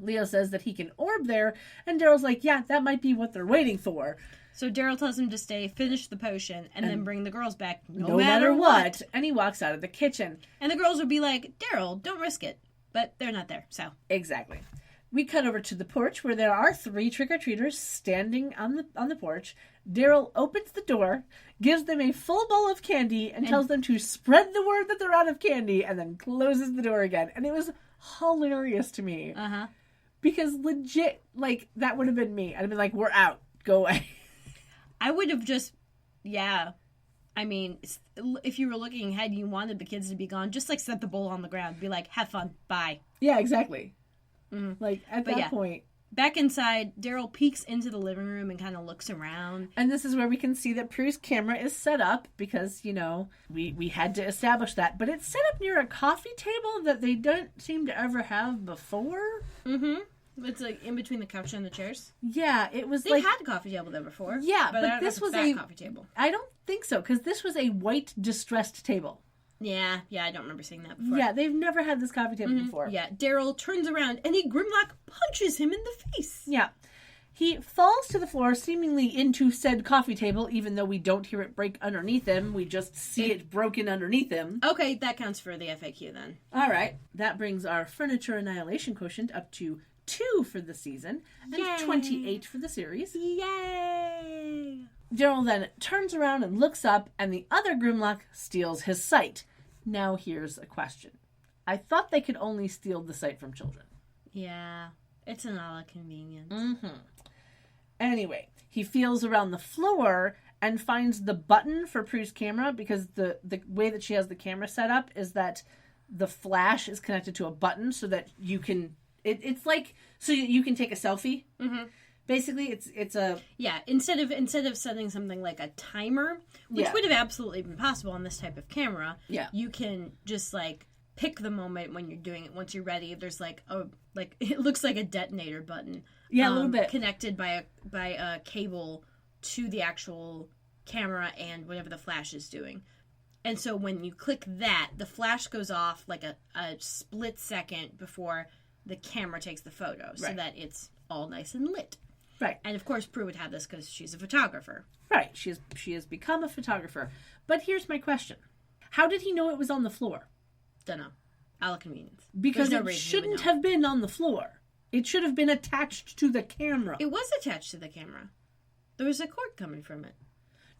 Leo says that he can orb there, and Daryl's like, yeah, that might be what they're waiting for. So Daryl tells him to stay, finish the potion, and then bring the girls back no matter what. And he walks out of the kitchen. And the girls would be like, Daryl, don't risk it. But they're not there, so. Exactly. We cut over to the porch where there are 3 trick-or-treaters standing on the porch. Daryl opens the door, gives them a full bowl of candy, and tells them to spread the word that they're out of candy, and then closes the door again. And it was hilarious to me. Uh-huh. Because legit, like, that would have been me. I'd have been like, we're out. Go away. I would have just, yeah. I mean, if you were looking ahead, you wanted the kids to be gone, just, like, set the bowl on the ground. Be like, have fun. Bye. Yeah, exactly. Mm-hmm. Like, at that point. Back inside, Daryl peeks into the living room and kind of looks around. And this is where we can see that Prue's camera is set up because, you know, we had to establish that. But it's set up near a coffee table that they don't seem to ever have before. Mm-hmm. It's like in between the couch and the chairs. Yeah, it was They've had a coffee table there before. Yeah, but I don't this know if was it's a that coffee table. I don't think so, because this was a white distressed table. Yeah, I don't remember seeing that before. Yeah, they've never had this coffee table before. Yeah, Daryl turns around and he Grimlock punches him in the face. Yeah. He falls to the floor, seemingly into said coffee table, even though we don't hear it break underneath him. We just see it broken underneath him. Okay, that counts for the FAQ then. All right. That brings our furniture annihilation quotient up to 2 for the season and Yay. 28 for the series. Yay! Daryl then turns around and looks up, and the other Grimlock steals his sight. Now here's a question. I thought they could only steal the sight from children. Yeah, it's an all convenience. Mm-hmm. Anyway, he feels around the floor and finds the button for Prue's camera, because the way that she has the camera set up is that the flash is connected to a button so that you can... It's like... So you can take a selfie. Mm-hmm. Basically, it's a... Yeah, instead of setting something like a timer, which would have absolutely been possible on this type of camera, you can just, like, pick the moment when you're doing it. Once you're ready, there's, like, it looks like a detonator button. Yeah, a little bit. Connected by a cable to the actual camera and whatever the flash is doing. And so when you click that, the flash goes off, like, a split second before the camera takes the photo, so that it's all nice and lit. Right. And of course Prue would have this because she's a photographer. Right. She has become a photographer. But here's my question. How did he know it was on the floor? Dunno. A la convenience. Because it shouldn't have been on the floor. It should have been attached to the camera. It was attached to the camera. There was a cord coming from it.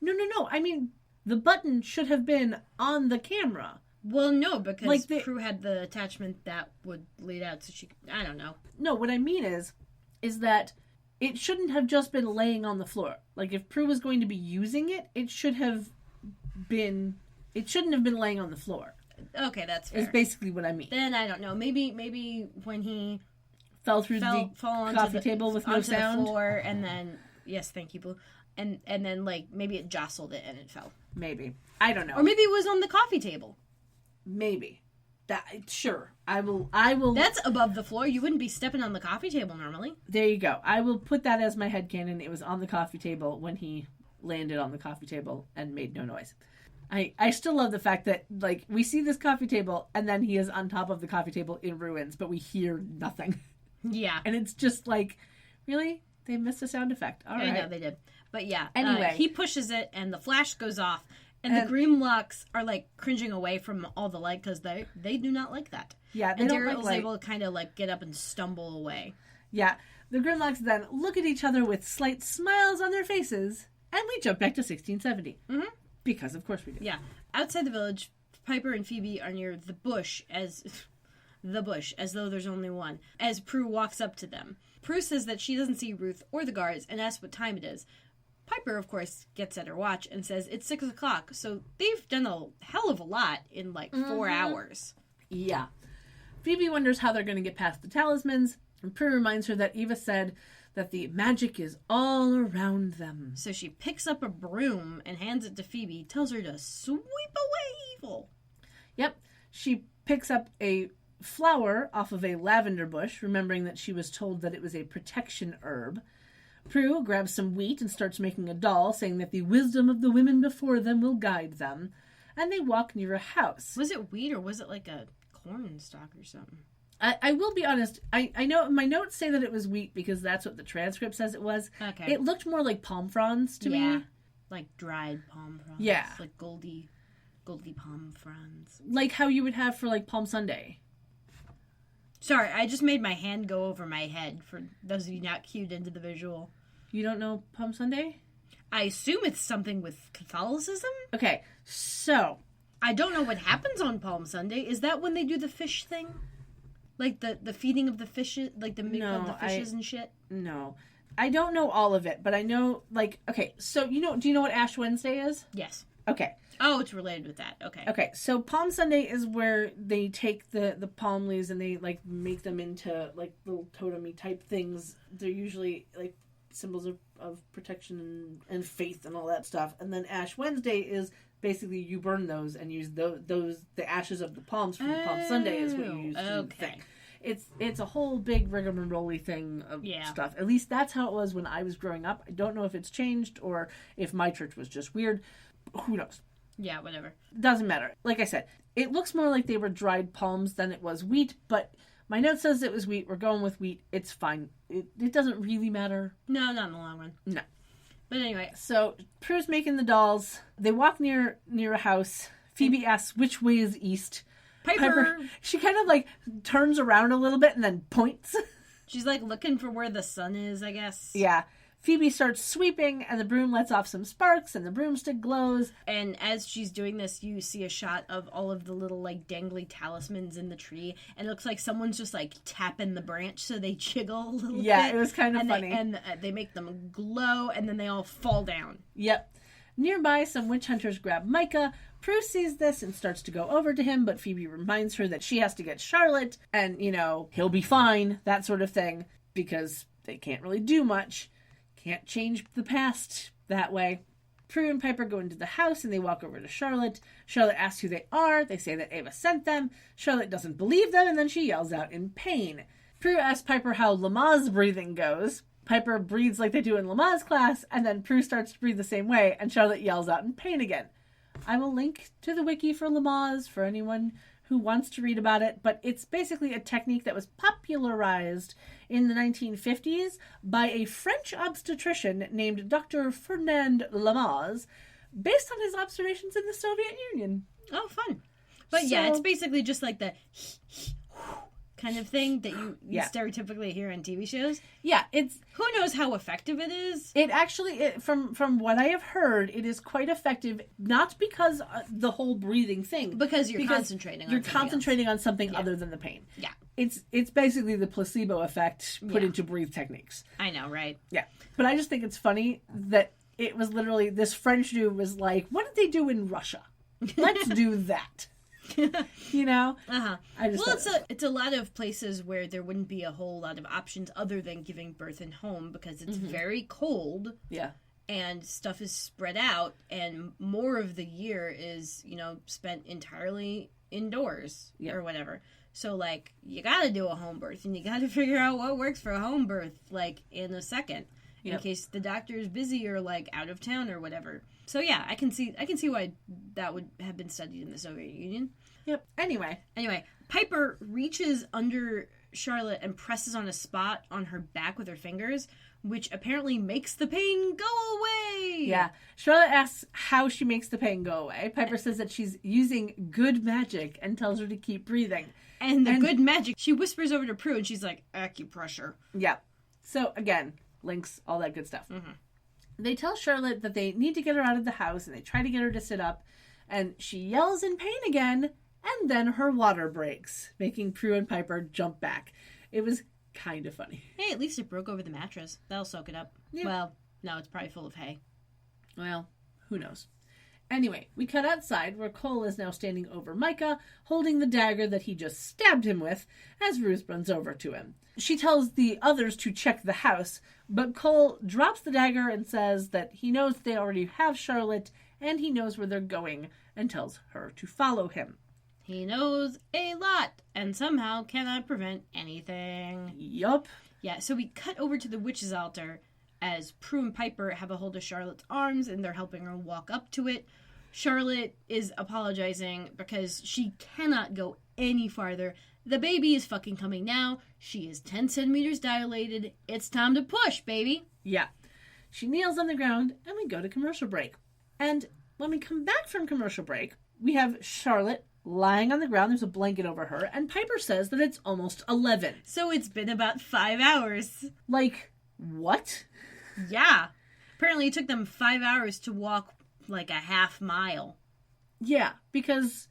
No. I mean, the button should have been on the camera. Well, no, because Prue had the attachment that would lead out, so she... I don't know. No, what I mean is that it shouldn't have just been laying on the floor. Like, if Prue was going to be using it, it shouldn't have been laying on the floor. Okay, that's fair. Is basically what I mean. Then, I don't know. Maybe when he... Fell through the coffee table with no sound. The floor, and then... Yes, thank you, Blue. And then, like, maybe it jostled it and it fell. Maybe. I don't know. Or maybe it was on the coffee table. Maybe. Sure. I will. That's above the floor. You wouldn't be stepping on the coffee table normally. There you go. I will put that as my headcanon. It was on the coffee table when he landed on the coffee table and made no noise. I still love the fact that, like, we see this coffee table and then he is on top of the coffee table in ruins, but we hear nothing. Yeah. And it's just like, really? They missed a sound effect. All right. I know they did. But yeah. Anyway. He pushes it and the flash goes off. And the Grimlocks are, like, cringing away from all the light because they do not like that. Yeah, they and don't Daryl's like able to kind of, like, get up and stumble away. Yeah. The Grimlocks then look at each other with slight smiles on their faces, and we jump back to 1670. Mm-hmm. Because, of course, we do. Yeah. Outside the village, Piper and Phoebe are near the bush as though there's only one, as Prue walks up to them. Prue says that she doesn't see Ruth or the guards and asks what time it is. Piper, of course, gets at her watch and says it's 6 o'clock, so they've done a hell of a lot in, 4 hours. Yeah. Phoebe wonders how they're going to get past the talismans, and Prue reminds her that Eva said that the magic is all around them. So she picks up a broom and hands it to Phoebe, tells her to sweep away evil. Yep. She picks up a flower off of a lavender bush, remembering that she was told that it was a protection herb. Prue grabs some wheat and starts making a doll, saying that the wisdom of the women before them will guide them. And they walk near a house. Was it wheat or was it like a corn stalk or something? I will be honest, I know my notes say that it was wheat because that's what the transcript says it was. Okay. It looked more like palm fronds to me. Like dried palm fronds. Yeah. Like goldy palm fronds. Like how you would have for like Palm Sunday. Sorry, I just made my hand go over my head for those of you not cued into the visual. You don't know Palm Sunday? I assume it's something with Catholicism? Okay, so I don't know what happens on Palm Sunday. Is that when they do the fish thing? Like the feeding of the fishes, like the milk of the fishes and shit? No. I don't know all of it, but I know, okay, so do you know what Ash Wednesday is? Yes. Okay. Oh, it's related with that. Okay. Okay, so Palm Sunday is where they take the palm leaves and they, make them into, little totem-y type things. They're usually, symbols of protection and faith and all that stuff. And then Ash Wednesday is basically you burn those and use the ashes of the palms from Palm Sunday is what you use for the thing. It's a whole big rigmarole thing of stuff. At least that's how it was when I was growing up. I don't know if it's changed or if my church was just weird. Who knows? Yeah, whatever. Doesn't matter. Like I said, it looks more like they were dried palms than it was wheat, but my note says it was wheat. We're going with wheat. It's fine. It doesn't really matter. No, not in the long run. No. But anyway. So, Prue's making the dolls. They walk near a house. Phoebe asks, which way is east? Piper. She kind of, turns around a little bit and then points. She's, looking for where the sun is, I guess. Yeah. Phoebe starts sweeping, and the broom lets off some sparks, and the broomstick glows. And as she's doing this, you see a shot of all of the little, dangly talismans in the tree, and it looks like someone's just, tapping the branch so they jiggle a little bit. Yeah, it was kind of funny. They make them glow, and then they all fall down. Yep. Nearby, some witch hunters grab Micah. Prue sees this and starts to go over to him, but Phoebe reminds her that she has to get Charlotte, and, he'll be fine, that sort of thing, because they can't really do much. Can't change the past that way. Prue and Piper go into the house and they walk over to Charlotte. Charlotte asks who they are. They say that Ava sent them. Charlotte doesn't believe them and then she yells out in pain. Prue asks Piper how Lamaze breathing goes. Piper breathes like they do in Lamaze class and then Prue starts to breathe the same way and Charlotte yells out in pain again. I will link to the wiki for Lamaze for anyone who wants to read about it, but it's basically a technique that was popularized in the 1950s by a French obstetrician named Dr. Ferdinand Lamaze, based on his observations in the Soviet Union. Oh, fun. But yeah, it's basically just like the kind of thing that you stereotypically hear on TV shows. Yeah, it's... Who knows how effective it is? It actually, from what I have heard, it is quite effective, not because the whole breathing thing. Because you're concentrating on something other than the pain. Yeah. It's basically the placebo effect put into breathe techniques. I know, right? Yeah. But I just think it's funny that it was literally, this French dude was like, what did they do in Russia? Let's do that. Uh-huh. It's a lot of places where there wouldn't be a whole lot of options other than giving birth in home because it's very cold. Yeah. And stuff is spread out and more of the year is, spent entirely indoors or whatever. So you got to do a home birth and you got to figure out what works for a home birth in a second in case the doctor is busy or out of town or whatever. So yeah, I can see why that would have been studied in the Soviet Union. Yep. Anyway, Piper reaches under Charlotte and presses on a spot on her back with her fingers, which apparently makes the pain go away. Yeah. Charlotte asks how she makes the pain go away. Piper says that she's using good magic and tells her to keep breathing. And good magic, she whispers over to Prue and she's like, acupressure. Yeah. So again, links, all that good stuff. Mm-hmm. They tell Charlotte that they need to get her out of the house and they try to get her to sit up. And she yells in pain again, and then her water breaks, making Prue and Piper jump back. It was kind of funny. Hey, at least it broke over the mattress. That'll soak it up. Yeah. Well, no, it's probably full of hay. Well, who knows? Anyway, we cut outside where Cole is now standing over Micah, holding the dagger that he just stabbed him with, as Ruth runs over to him. She tells the others to check the house, but Cole drops the dagger and says that he knows they already have Charlotte and he knows where they're going, and tells her to follow him. He knows a lot and somehow cannot prevent anything. Yup. Yeah, so we cut over to the witch's altar as Prue and Piper have a hold of Charlotte's arms and they're helping her walk up to it. Charlotte is apologizing because she cannot go any farther. The baby is fucking coming now. She is 10 centimeters dilated. It's time to push, baby. Yeah. She kneels on the ground and we go to commercial break. And when we come back from commercial break, we have Charlotte lying on the ground. There's a blanket over her. And Piper says that it's almost 11. So it's been about 5 hours. Like, what? Yeah. Apparently it took them 5 hours to walk like a half mile. Yeah, because,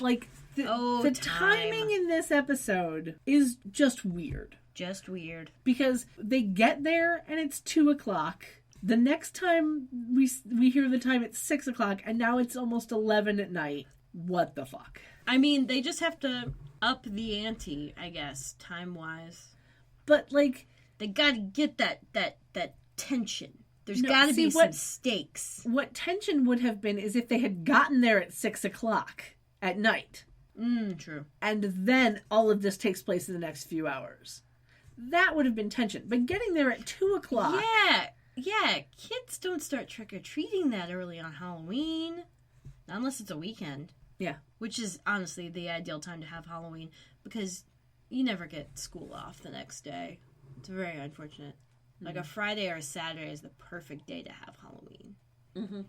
like, the timing in this episode is just weird. Just weird. Because they get there and it's 2 o'clock. The next time we hear the time, it's 6 o'clock, and now it's almost 11 at night. What the fuck? I mean, they just have to up the ante, I guess, time-wise. But, like... They gotta get that tension. There's gotta be some stakes. What tension would have been is if they had gotten there at 6 o'clock at night. True. And then all of this takes place in the next few hours. That would have been tension. But getting there at 2 o'clock... Yeah, kids don't start trick-or-treating that early on Halloween. Not unless it's a weekend. Yeah. Which is, honestly, the ideal time to have Halloween. Because you never get school off the next day. It's very unfortunate. Mm-hmm. Like a Friday or a Saturday is the perfect day to have Halloween. Mm-hmm.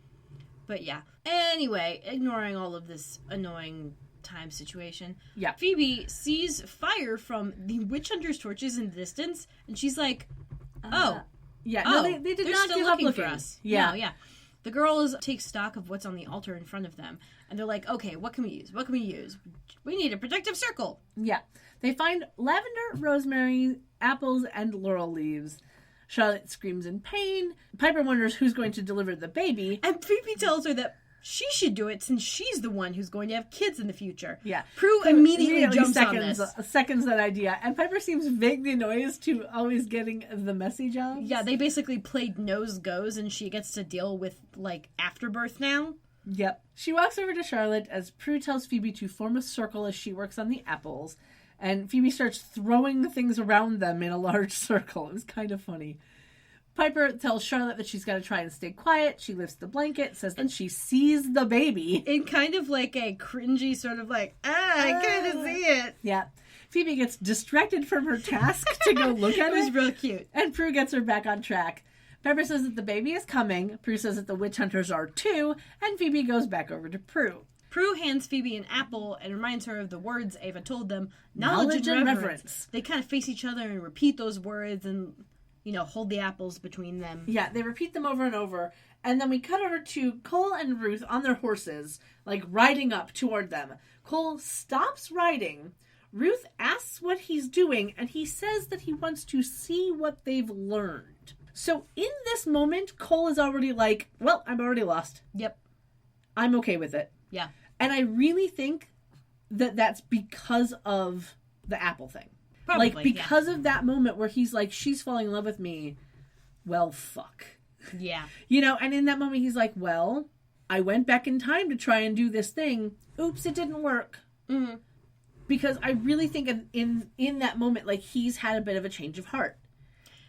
But yeah. Anyway, ignoring all of this annoying time situation. Yeah. Phoebe sees fire from the witch hunter's torches in the distance. And she's like, oh. Yeah, no, they did not give up looking for us. Yeah. No, yeah. The girls take stock of what's on the altar in front of them. And they're like, okay, what can we use? What can we use? We need a protective circle. Yeah. They find lavender, rosemary, apples, and laurel leaves. Charlotte screams in pain. Piper wonders who's going to deliver the baby. And Phoebe tells her that she should do it since she's the one who's going to have kids in the future. Yeah. Prue immediately jumps on this. Seconds that idea. And Piper seems vaguely annoyed to always getting the messy jobs. Yeah, they basically played nose goes and she gets to deal with, like, afterbirth now. Yep. She walks over to Charlotte as Prue tells Phoebe to form a circle as she works on the apples. And Phoebe starts throwing things around them in a large circle. It was kind of funny. Piper tells Charlotte that she's got to try and stay quiet. She lifts the blanket, says that she sees the baby. In kind of like a cringy sort of like, I kind of see it. Yeah. Phoebe gets distracted from her task to go look at it. It was real cute. And Prue gets her back on track. Piper says that the baby is coming. Prue says that the witch hunters are too. And Phoebe goes back over to Prue. Prue hands Phoebe an apple and reminds her of the words Ava told them. Knowledge and reverence. They kind of face each other and repeat those words and, you know, hold the apples between them. Yeah, they repeat them over and over. And then we cut over to Cole and Ruth on their horses, like riding up toward them. Cole stops riding. Ruth asks what he's doing, and he says that he wants to see what they've learned. So in this moment, Cole is already like, well, I'm already lost. Yep. I'm okay with it. Yeah. And I really think that that's because of the apple thing. Probably, like, because of that moment where he's like, she's falling in love with me. Well, fuck. Yeah. You know, and in that moment he's like, well, I went back in time to try and do this thing. Oops, it didn't work. Mm-hmm. Because I really think in that moment, like, he's had a bit of a change of heart.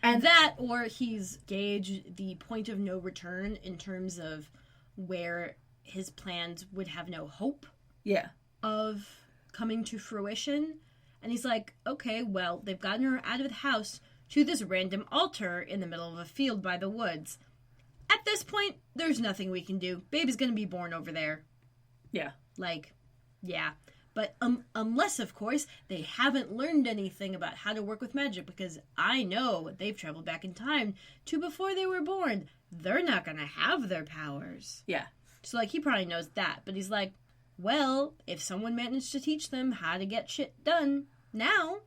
And that, or he's gauged the point of no return in terms of where his plans would have no hope of coming to fruition. And he's like, okay, well, they've gotten her out of the house to this random altar in the middle of a field by the woods. At this point, there's nothing we can do. Baby's gonna be born over there. Yeah. Like, yeah. But unless, of course, they haven't learned anything about how to work with magic, because I know they've traveled back in time to before they were born. They're not gonna have their powers. Yeah. So, like, he probably knows that. But he's like, well, if someone managed to teach them how to get shit done now,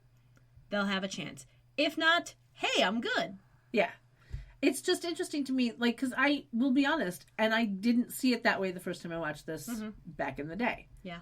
they'll have a chance. If not, hey, I'm good. Yeah. It's just interesting to me, like, because I will be honest, and I didn't see it that way the first time I watched this back in the day. Yeah.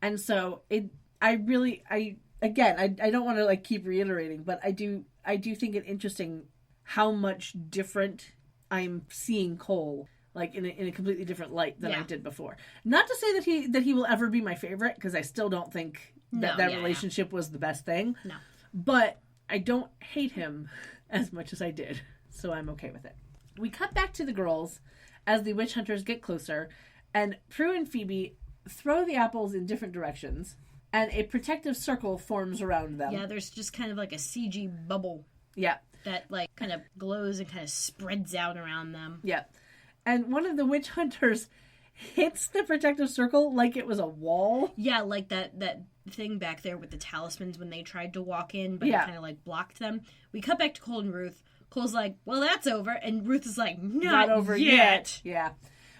And so I don't want to, like, keep reiterating, but I do think it interesting how much different I'm seeing Cole, like, in a completely different light than I did before. Not to say that he will ever be my favorite, because I still don't think that relationship was the best thing. No. But I don't hate him as much as I did. So I'm okay with it. We cut back to the girls as the witch hunters get closer, and Prue and Phoebe throw the apples in different directions, and a protective circle forms around them. Yeah, there's just kind of like a CG bubble. Yeah. That, like, kind of glows and kind of spreads out around them. Yeah. And one of the witch hunters hits the protective circle like it was a wall. Yeah, like that thing back there with the talismans when they tried to walk in, but it kind of, like, blocked them. We cut back to Cole and Ruth. Cole's like, well, that's over. And Ruth is like, not over yet. Yeah.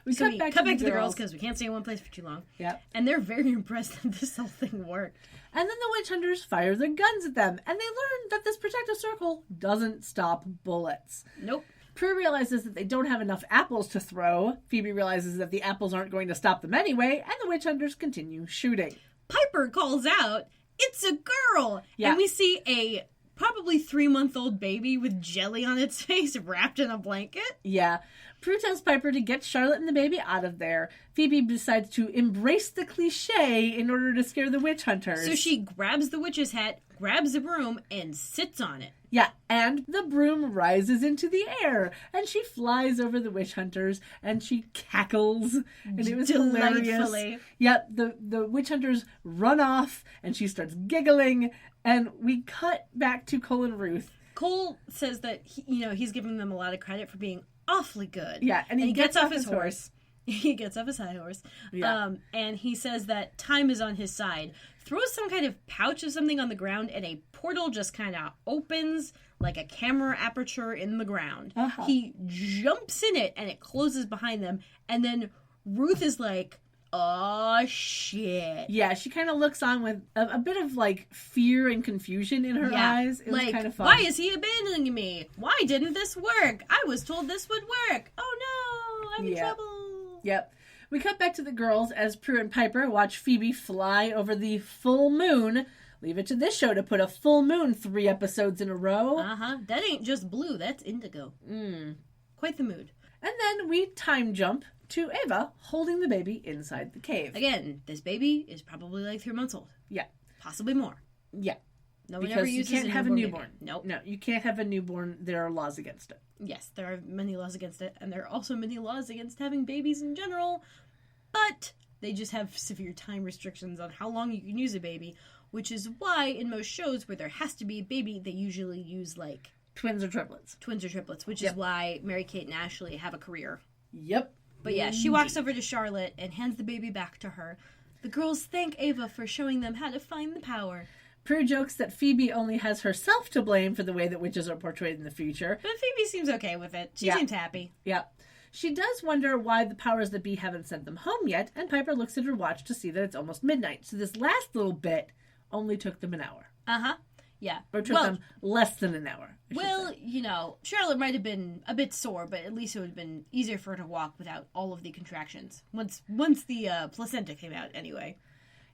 We cut back to the girls because we can't stay in one place for too long. Yeah. And they're very impressed that this whole thing worked. And then the witch hunters fire their guns at them, and they learn that this protective circle doesn't stop bullets. Nope. Prue realizes that they don't have enough apples to throw. Phoebe realizes that the apples aren't going to stop them anyway, and the witch hunters continue shooting. Piper calls out, it's a girl! Yeah. And we see a probably 3-month-old baby with jelly on its face wrapped in a blanket. Yeah. Prue tells Piper to get Charlotte and the baby out of there. Phoebe decides to embrace the cliche in order to scare the witch hunters. So she grabs the witch's hat, grabs a broom, and sits on it. Yeah, and the broom rises into the air, and she flies over the witch hunters, and she cackles, and it was hilarious. Yeah, the witch hunters run off, and she starts giggling, and we cut back to Cole and Ruth. Cole says that he's giving them a lot of credit for being awfully good. Yeah, and he gets off his horse. He gets off his high horse. Yeah. And he says that time is on his side. Throws some kind of pouch of something on the ground, and a portal just kind of opens like a camera aperture in the ground. Uh-huh. He jumps in it, and it closes behind them. And then Ruth is like, oh, shit. Yeah, she kind of looks on with a bit of, like, fear and confusion in her eyes. It was kind of fun. Why is he abandoning me? Why didn't this work? I was told this would work. Oh, no, I'm in trouble. Yep. We cut back to the girls as Prue and Piper watch Phoebe fly over the full moon. Leave it to this show to put a full moon 3 episodes in a row. Uh-huh. That ain't just blue, that's indigo. Quite the mood. And then we time jump to Ava holding the baby inside the cave. Again, this baby is probably like 3 months old. Yeah. Possibly more. Yeah. No one because ever uses you can't have a newborn. Nope. No, you can't have a newborn. There are laws against it. Yes, there are many laws against it, and there are also many laws against having babies in general, but they just have severe time restrictions on how long you can use a baby, which is why in most shows where there has to be a baby, they usually use, like... Twins or triplets. Which is why Mary-Kate and Ashley have a career. Yep. But yeah, she walks over to Charlotte and hands the baby back to her. The girls thank Ava for showing them how to find the power. Prue jokes that Phoebe only has herself to blame for the way that witches are portrayed in the future. But Phoebe seems okay with it. She seems happy. Yeah. She does wonder why the powers that be haven't sent them home yet, and Piper looks at her watch to see that it's almost midnight. So this last little bit only took them an hour. Uh-huh. Yeah. Or took them less than an hour. Well, Charlotte might have been a bit sore, but at least it would have been easier for her to walk without all of the contractions. Once the placenta came out, anyway.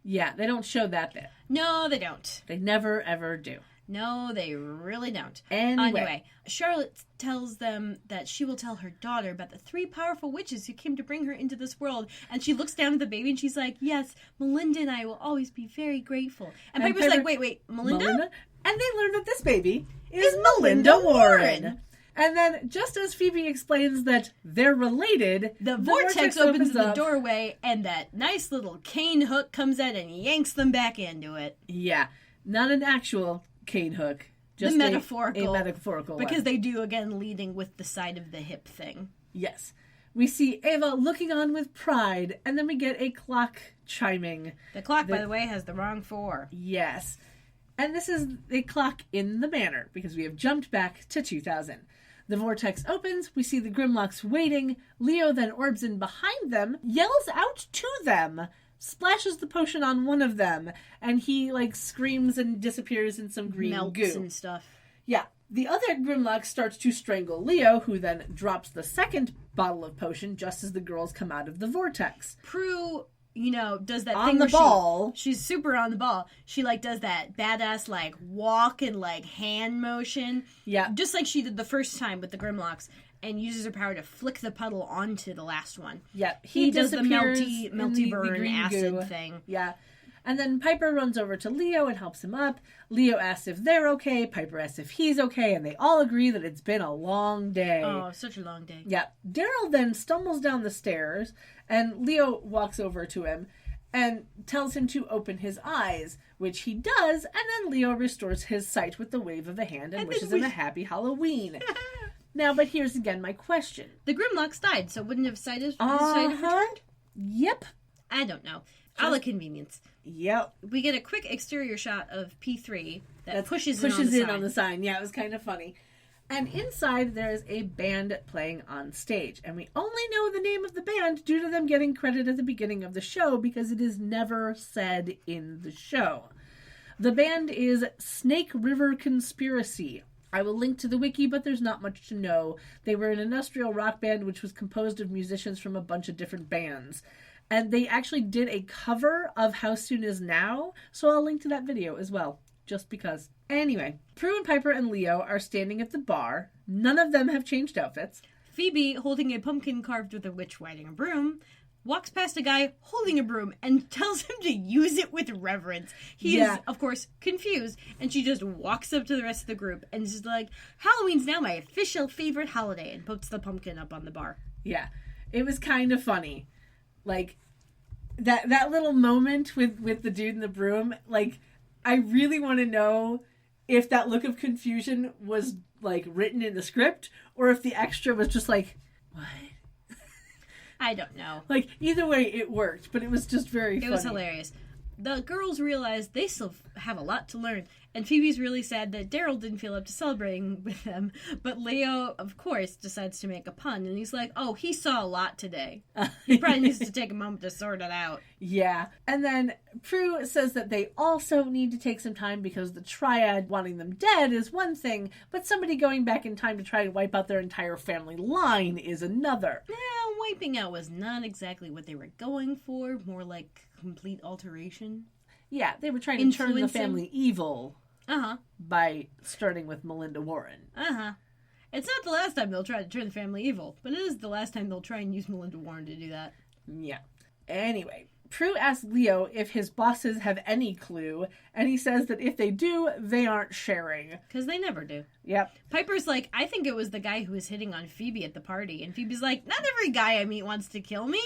Yeah, they don't show that bit. No, they don't. They never, ever do. No, they really don't. Anyway, Charlotte tells them that she will tell her daughter about the 3 powerful witches who came to bring her into this world. And she looks down at the baby and she's like, yes, Melinda and I will always be very grateful. And Piper's like, wait, Melinda? And they learn that this baby is Melinda Warren. And then, just as Phoebe explains that they're related, the vortex opens in the doorway, and that nice little cane hook comes out and yanks them back into it. Yeah. Not an actual cane hook. Just the metaphorical. A metaphorical because one. They do, again, leading with the side of the hip thing. Yes. We see Ava looking on with pride, and then we get a clock chiming. The clock, by the way, has the wrong 4. Yes. And this is a clock in the manor, because we have jumped back to 2000. The vortex opens, we see the Grimlocks waiting. Leo then orbs in behind them, yells out to them, splashes the potion on one of them, and he, like, screams and disappears in some green Melts goo. and stuff. Yeah. The other Grimlock starts to strangle Leo, who then drops the second bottle of potion just as the girls come out of the vortex. Prue, does that On thing the where ball. She's super on the ball. She, does that badass, walk and, hand motion. Yeah. Just like she did the first time with the Grimlocks. And uses her power to flick the puddle onto the last one. Yeah. He does the disappears melty in burn green acid goo. thing. Yeah. And then Piper runs over to Leo and helps him up. Leo asks if they're okay. Piper asks if he's okay. And they all agree that it's been a long day. Oh, such a long day. Yeah. Daryl then stumbles down the stairs. And Leo walks over to him and tells him to open his eyes, which he does. And then Leo restores his sight with the wave of a hand and wishes him a happy Halloween. Now, but here's again my question. The Grimlocks died, so wouldn't have sight have returned? Yep. I don't know. A la convenience. Yep. We get a quick exterior shot of P3 that pushes in on the sign. Yeah, it was kind of funny. And inside there is a band playing on stage. And we only know the name of the band due to them getting credit at the beginning of the show because it is never said in the show. The band is Snake River Conspiracy. I will link to the wiki, but there's not much to know. They were an industrial rock band which was composed of musicians from a bunch of different bands. And they actually did a cover of How Soon Is Now, so I'll link to that video as well, just because. Anyway, Prue and Piper and Leo are standing at the bar. None of them have changed outfits. Phoebe, holding a pumpkin carved with a witch riding a broom, walks past a guy holding a broom and tells him to use it with reverence. He is, of course, confused, and she just walks up to the rest of the group and is like, Halloween's now my official favorite holiday, and puts the pumpkin up on the bar. Yeah, it was kind of funny. Like, that little moment with the dude in the broom, like, I really want to know if that look of confusion was, like, written in the script, or if the extra was just like, what? I don't know. Like, either way, it worked, but it was just very funny. It was hilarious. The girls realize they still have a lot to learn, and Phoebe's really sad that Daryl didn't feel up to celebrating with them, but Leo, of course, decides to make a pun, and he's like, oh, he saw a lot today. He probably needs to take a moment to sort it out. Yeah. And then Prue says that they also need to take some time because the Triad wanting them dead is one thing, but somebody going back in time to try and wipe out their entire family line is another. Yeah, wiping out was not exactly what they were going for, more like complete alteration. Yeah, they were trying to turn the family evil by starting with Melinda Warren. It's not the last time they'll try to turn the family evil, but it is the last time they'll try and use Melinda Warren to do that. Yeah. Anyway, Prue asks Leo if his bosses have any clue, and he says that if they do, they aren't sharing. Because they never do. Yep. Piper's like, I think it was the guy who was hitting on Phoebe at the party, and Phoebe's like, not every guy I meet wants to kill me.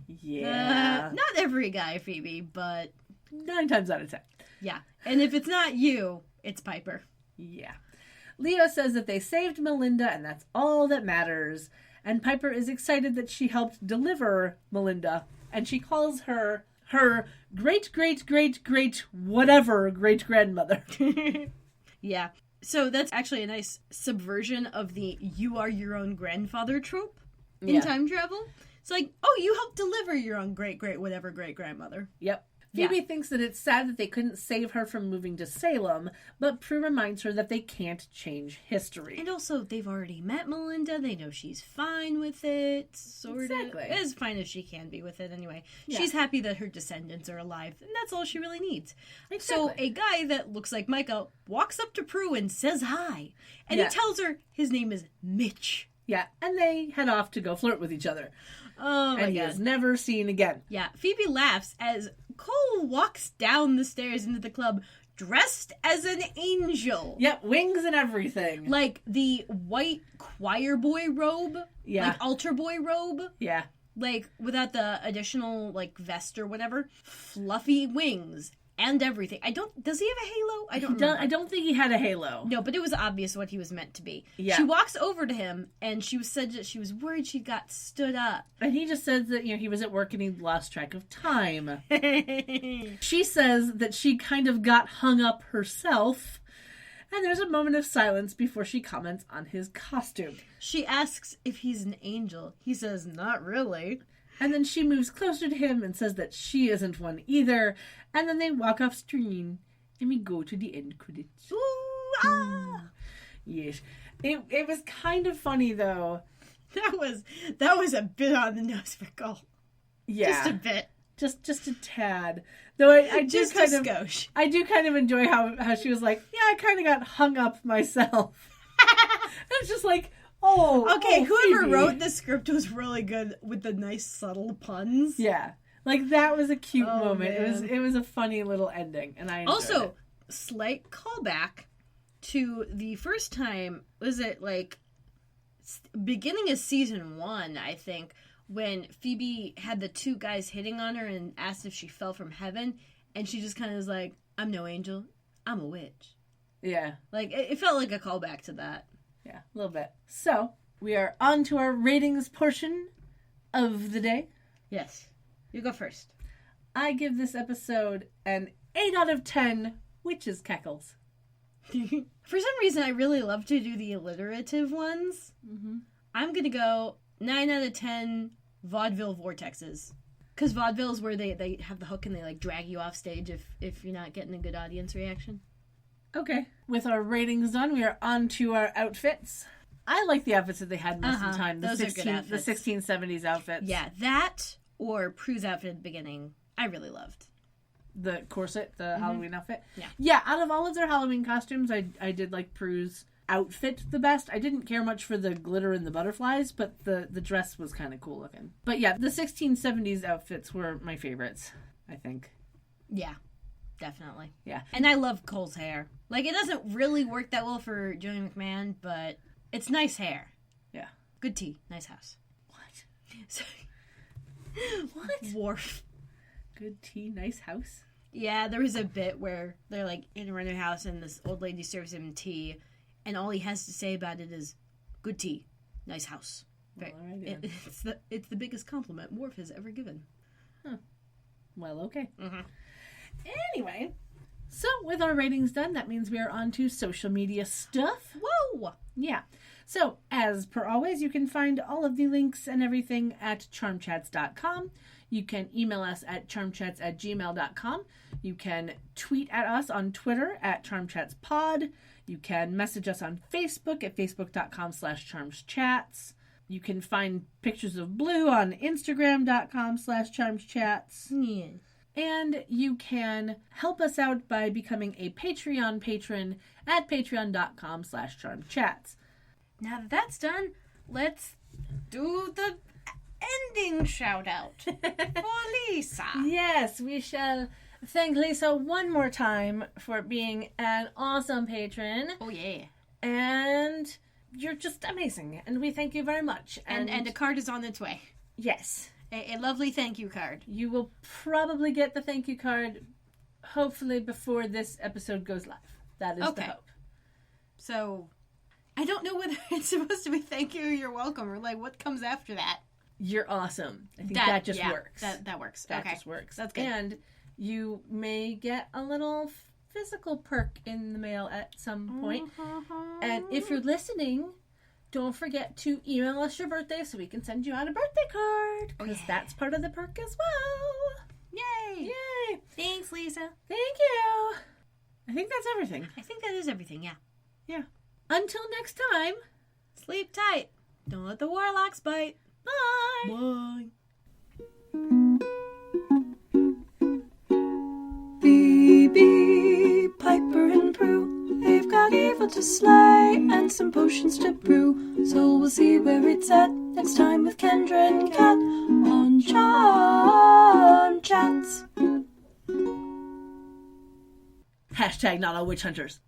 Yeah. Not every guy, Phoebe, but 9 times out of 10. Yeah. And if it's not you, it's Piper. Yeah. Leo says that they saved Melinda and that's all that matters. And Piper is excited that she helped deliver Melinda. And she calls her great whatever great-grandmother. Yeah. So that's actually a nice subversion of the you are your own grandfather trope in time travel. It's like, oh, you helped deliver your own great whatever great-grandmother. Yep. Phoebe thinks that it's sad that they couldn't save her from moving to Salem, but Prue reminds her that they can't change history. And also, they've already met Melinda. They know she's fine with it. Sort Exactly. of. As fine as she can be with it anyway. Yeah. She's happy that her descendants are alive, and that's all she really needs. Exactly. So a guy that looks like Micah walks up to Prue and says hi. And he tells her his name is Mitch. Yeah, and they head off to go flirt with each other. Oh, my God. And he is never seen again. Yeah, Phoebe laughs as Cole walks down the stairs into the club dressed as an angel. Yep, wings and everything. Like the white choir boy robe. Yeah. Like altar boy robe. Yeah. Like without the additional like vest or whatever. Fluffy wings and everything. Does he have a halo? I don't remember. I don't think he had a halo. No, but it was obvious what he was meant to be. Yeah. She walks over to him and she said that she was worried she got stood up. And he just says that, he was at work and he lost track of time. She says that she kind of got hung up herself. And there's a moment of silence before she comments on his costume. She asks if he's an angel. He says, not really. And then she moves closer to him and says that she isn't one either. And then they walk off screen and we go to the end credits. Ooh, ah! Yes. It was kind of funny though. That was a bit on the nose for Cole. Yeah. Just a bit. Just a tad. Though I do Just kind a of skosh. I do kind of enjoy how she was like, yeah, I kind of got hung up myself. It's just like, okay, whoever Phoebe. wrote the script was really good with the nice subtle puns. Yeah. Like that was a cute moment. Man. It was a funny little ending and I enjoyed Also, it. slight callback to the first time, was it like beginning of season 1, I think, when Phoebe had the two guys hitting on her and asked if she fell from heaven, and she just kind of was like, I'm no angel, I'm a witch. Yeah. Like, it felt like a callback to that. Yeah, a little bit. So, we are on to our ratings portion of the day. Yes. You go first. I give this episode an 8 out of 10 witches cackles. For some reason, I really love to do the alliterative ones. Mm-hmm. I'm going to go 9 out of 10 vaudeville vortexes. Because vaudeville is where they have the hook and they like drag you off stage if you're not getting a good audience reaction. Okay. With our ratings done, we are on to our outfits. I like the outfits that they had most of the time. Those are good outfits. The 1670s outfits. Yeah, that or Prue's outfit at the beginning, I really loved. The corset, the Halloween outfit. Yeah. Yeah, out of all of their Halloween costumes, I did like Prue's outfit the best. I didn't care much for the glitter and the butterflies, but the dress was kind of cool looking. But yeah, the 1670s outfits were my favorites, I think. Yeah, definitely. Yeah. And I love Cole's hair. Like, it doesn't really work that well for Joey McMahon, but it's nice hair. Yeah. Good tea. Nice house. What? Sorry. What? Wharf. Good tea, nice house. Yeah, there was a bit where they're like in a rented house and this old lady serves him tea, and all he has to say about it is, good tea, nice house. Well, all right, yeah. It's the biggest compliment Worf has ever given. Huh. Well, okay. Mm-hmm. Anyway, so with our ratings done, that means we are on to social media stuff. Whoa! Yeah. So, as per always, you can find all of the links and everything at charmchats.com. You can email us at charmchats@gmail.com. You can tweet at us on Twitter at charmchatspod. You can message us on Facebook at facebook.com/charmschats. You can find pictures of Blue on Instagram.com/charmschats. Yeah. And you can help us out by becoming a Patreon patron at patreon.com/charmchats. Now that that's done, let's do the ending shout out for Lisa. Yes, we shall thank Lisa one more time for being an awesome patron. Oh yeah. And you're just amazing. And we thank you very much. And a card is on its way. Yes. A lovely thank you card. You will probably get the thank you card hopefully before this episode goes live. That is the hope. So, I don't know whether it's supposed to be thank you or you're welcome or like what comes after that. You're awesome. I think that just yeah, works. That works. That okay. just works. That's good. And you may get a little physical perk in the mail at some point. And if you're listening, don't forget to email us your birthday so we can send you out a birthday card. Because that's part of the perk as well. Yay! Yay! Thanks, Lisa. Thank you. I think that's everything. I think that is everything, yeah. Yeah. Until next time, Sleep tight. Don't let the warlocks bite. bye. Bye. Phoebe, Piper, and Prue, they've got evil to slay and some potions to brew. So we'll see where it's at next time with Kendra and Kat on Charm Chats. Hashtag not all witch hunters.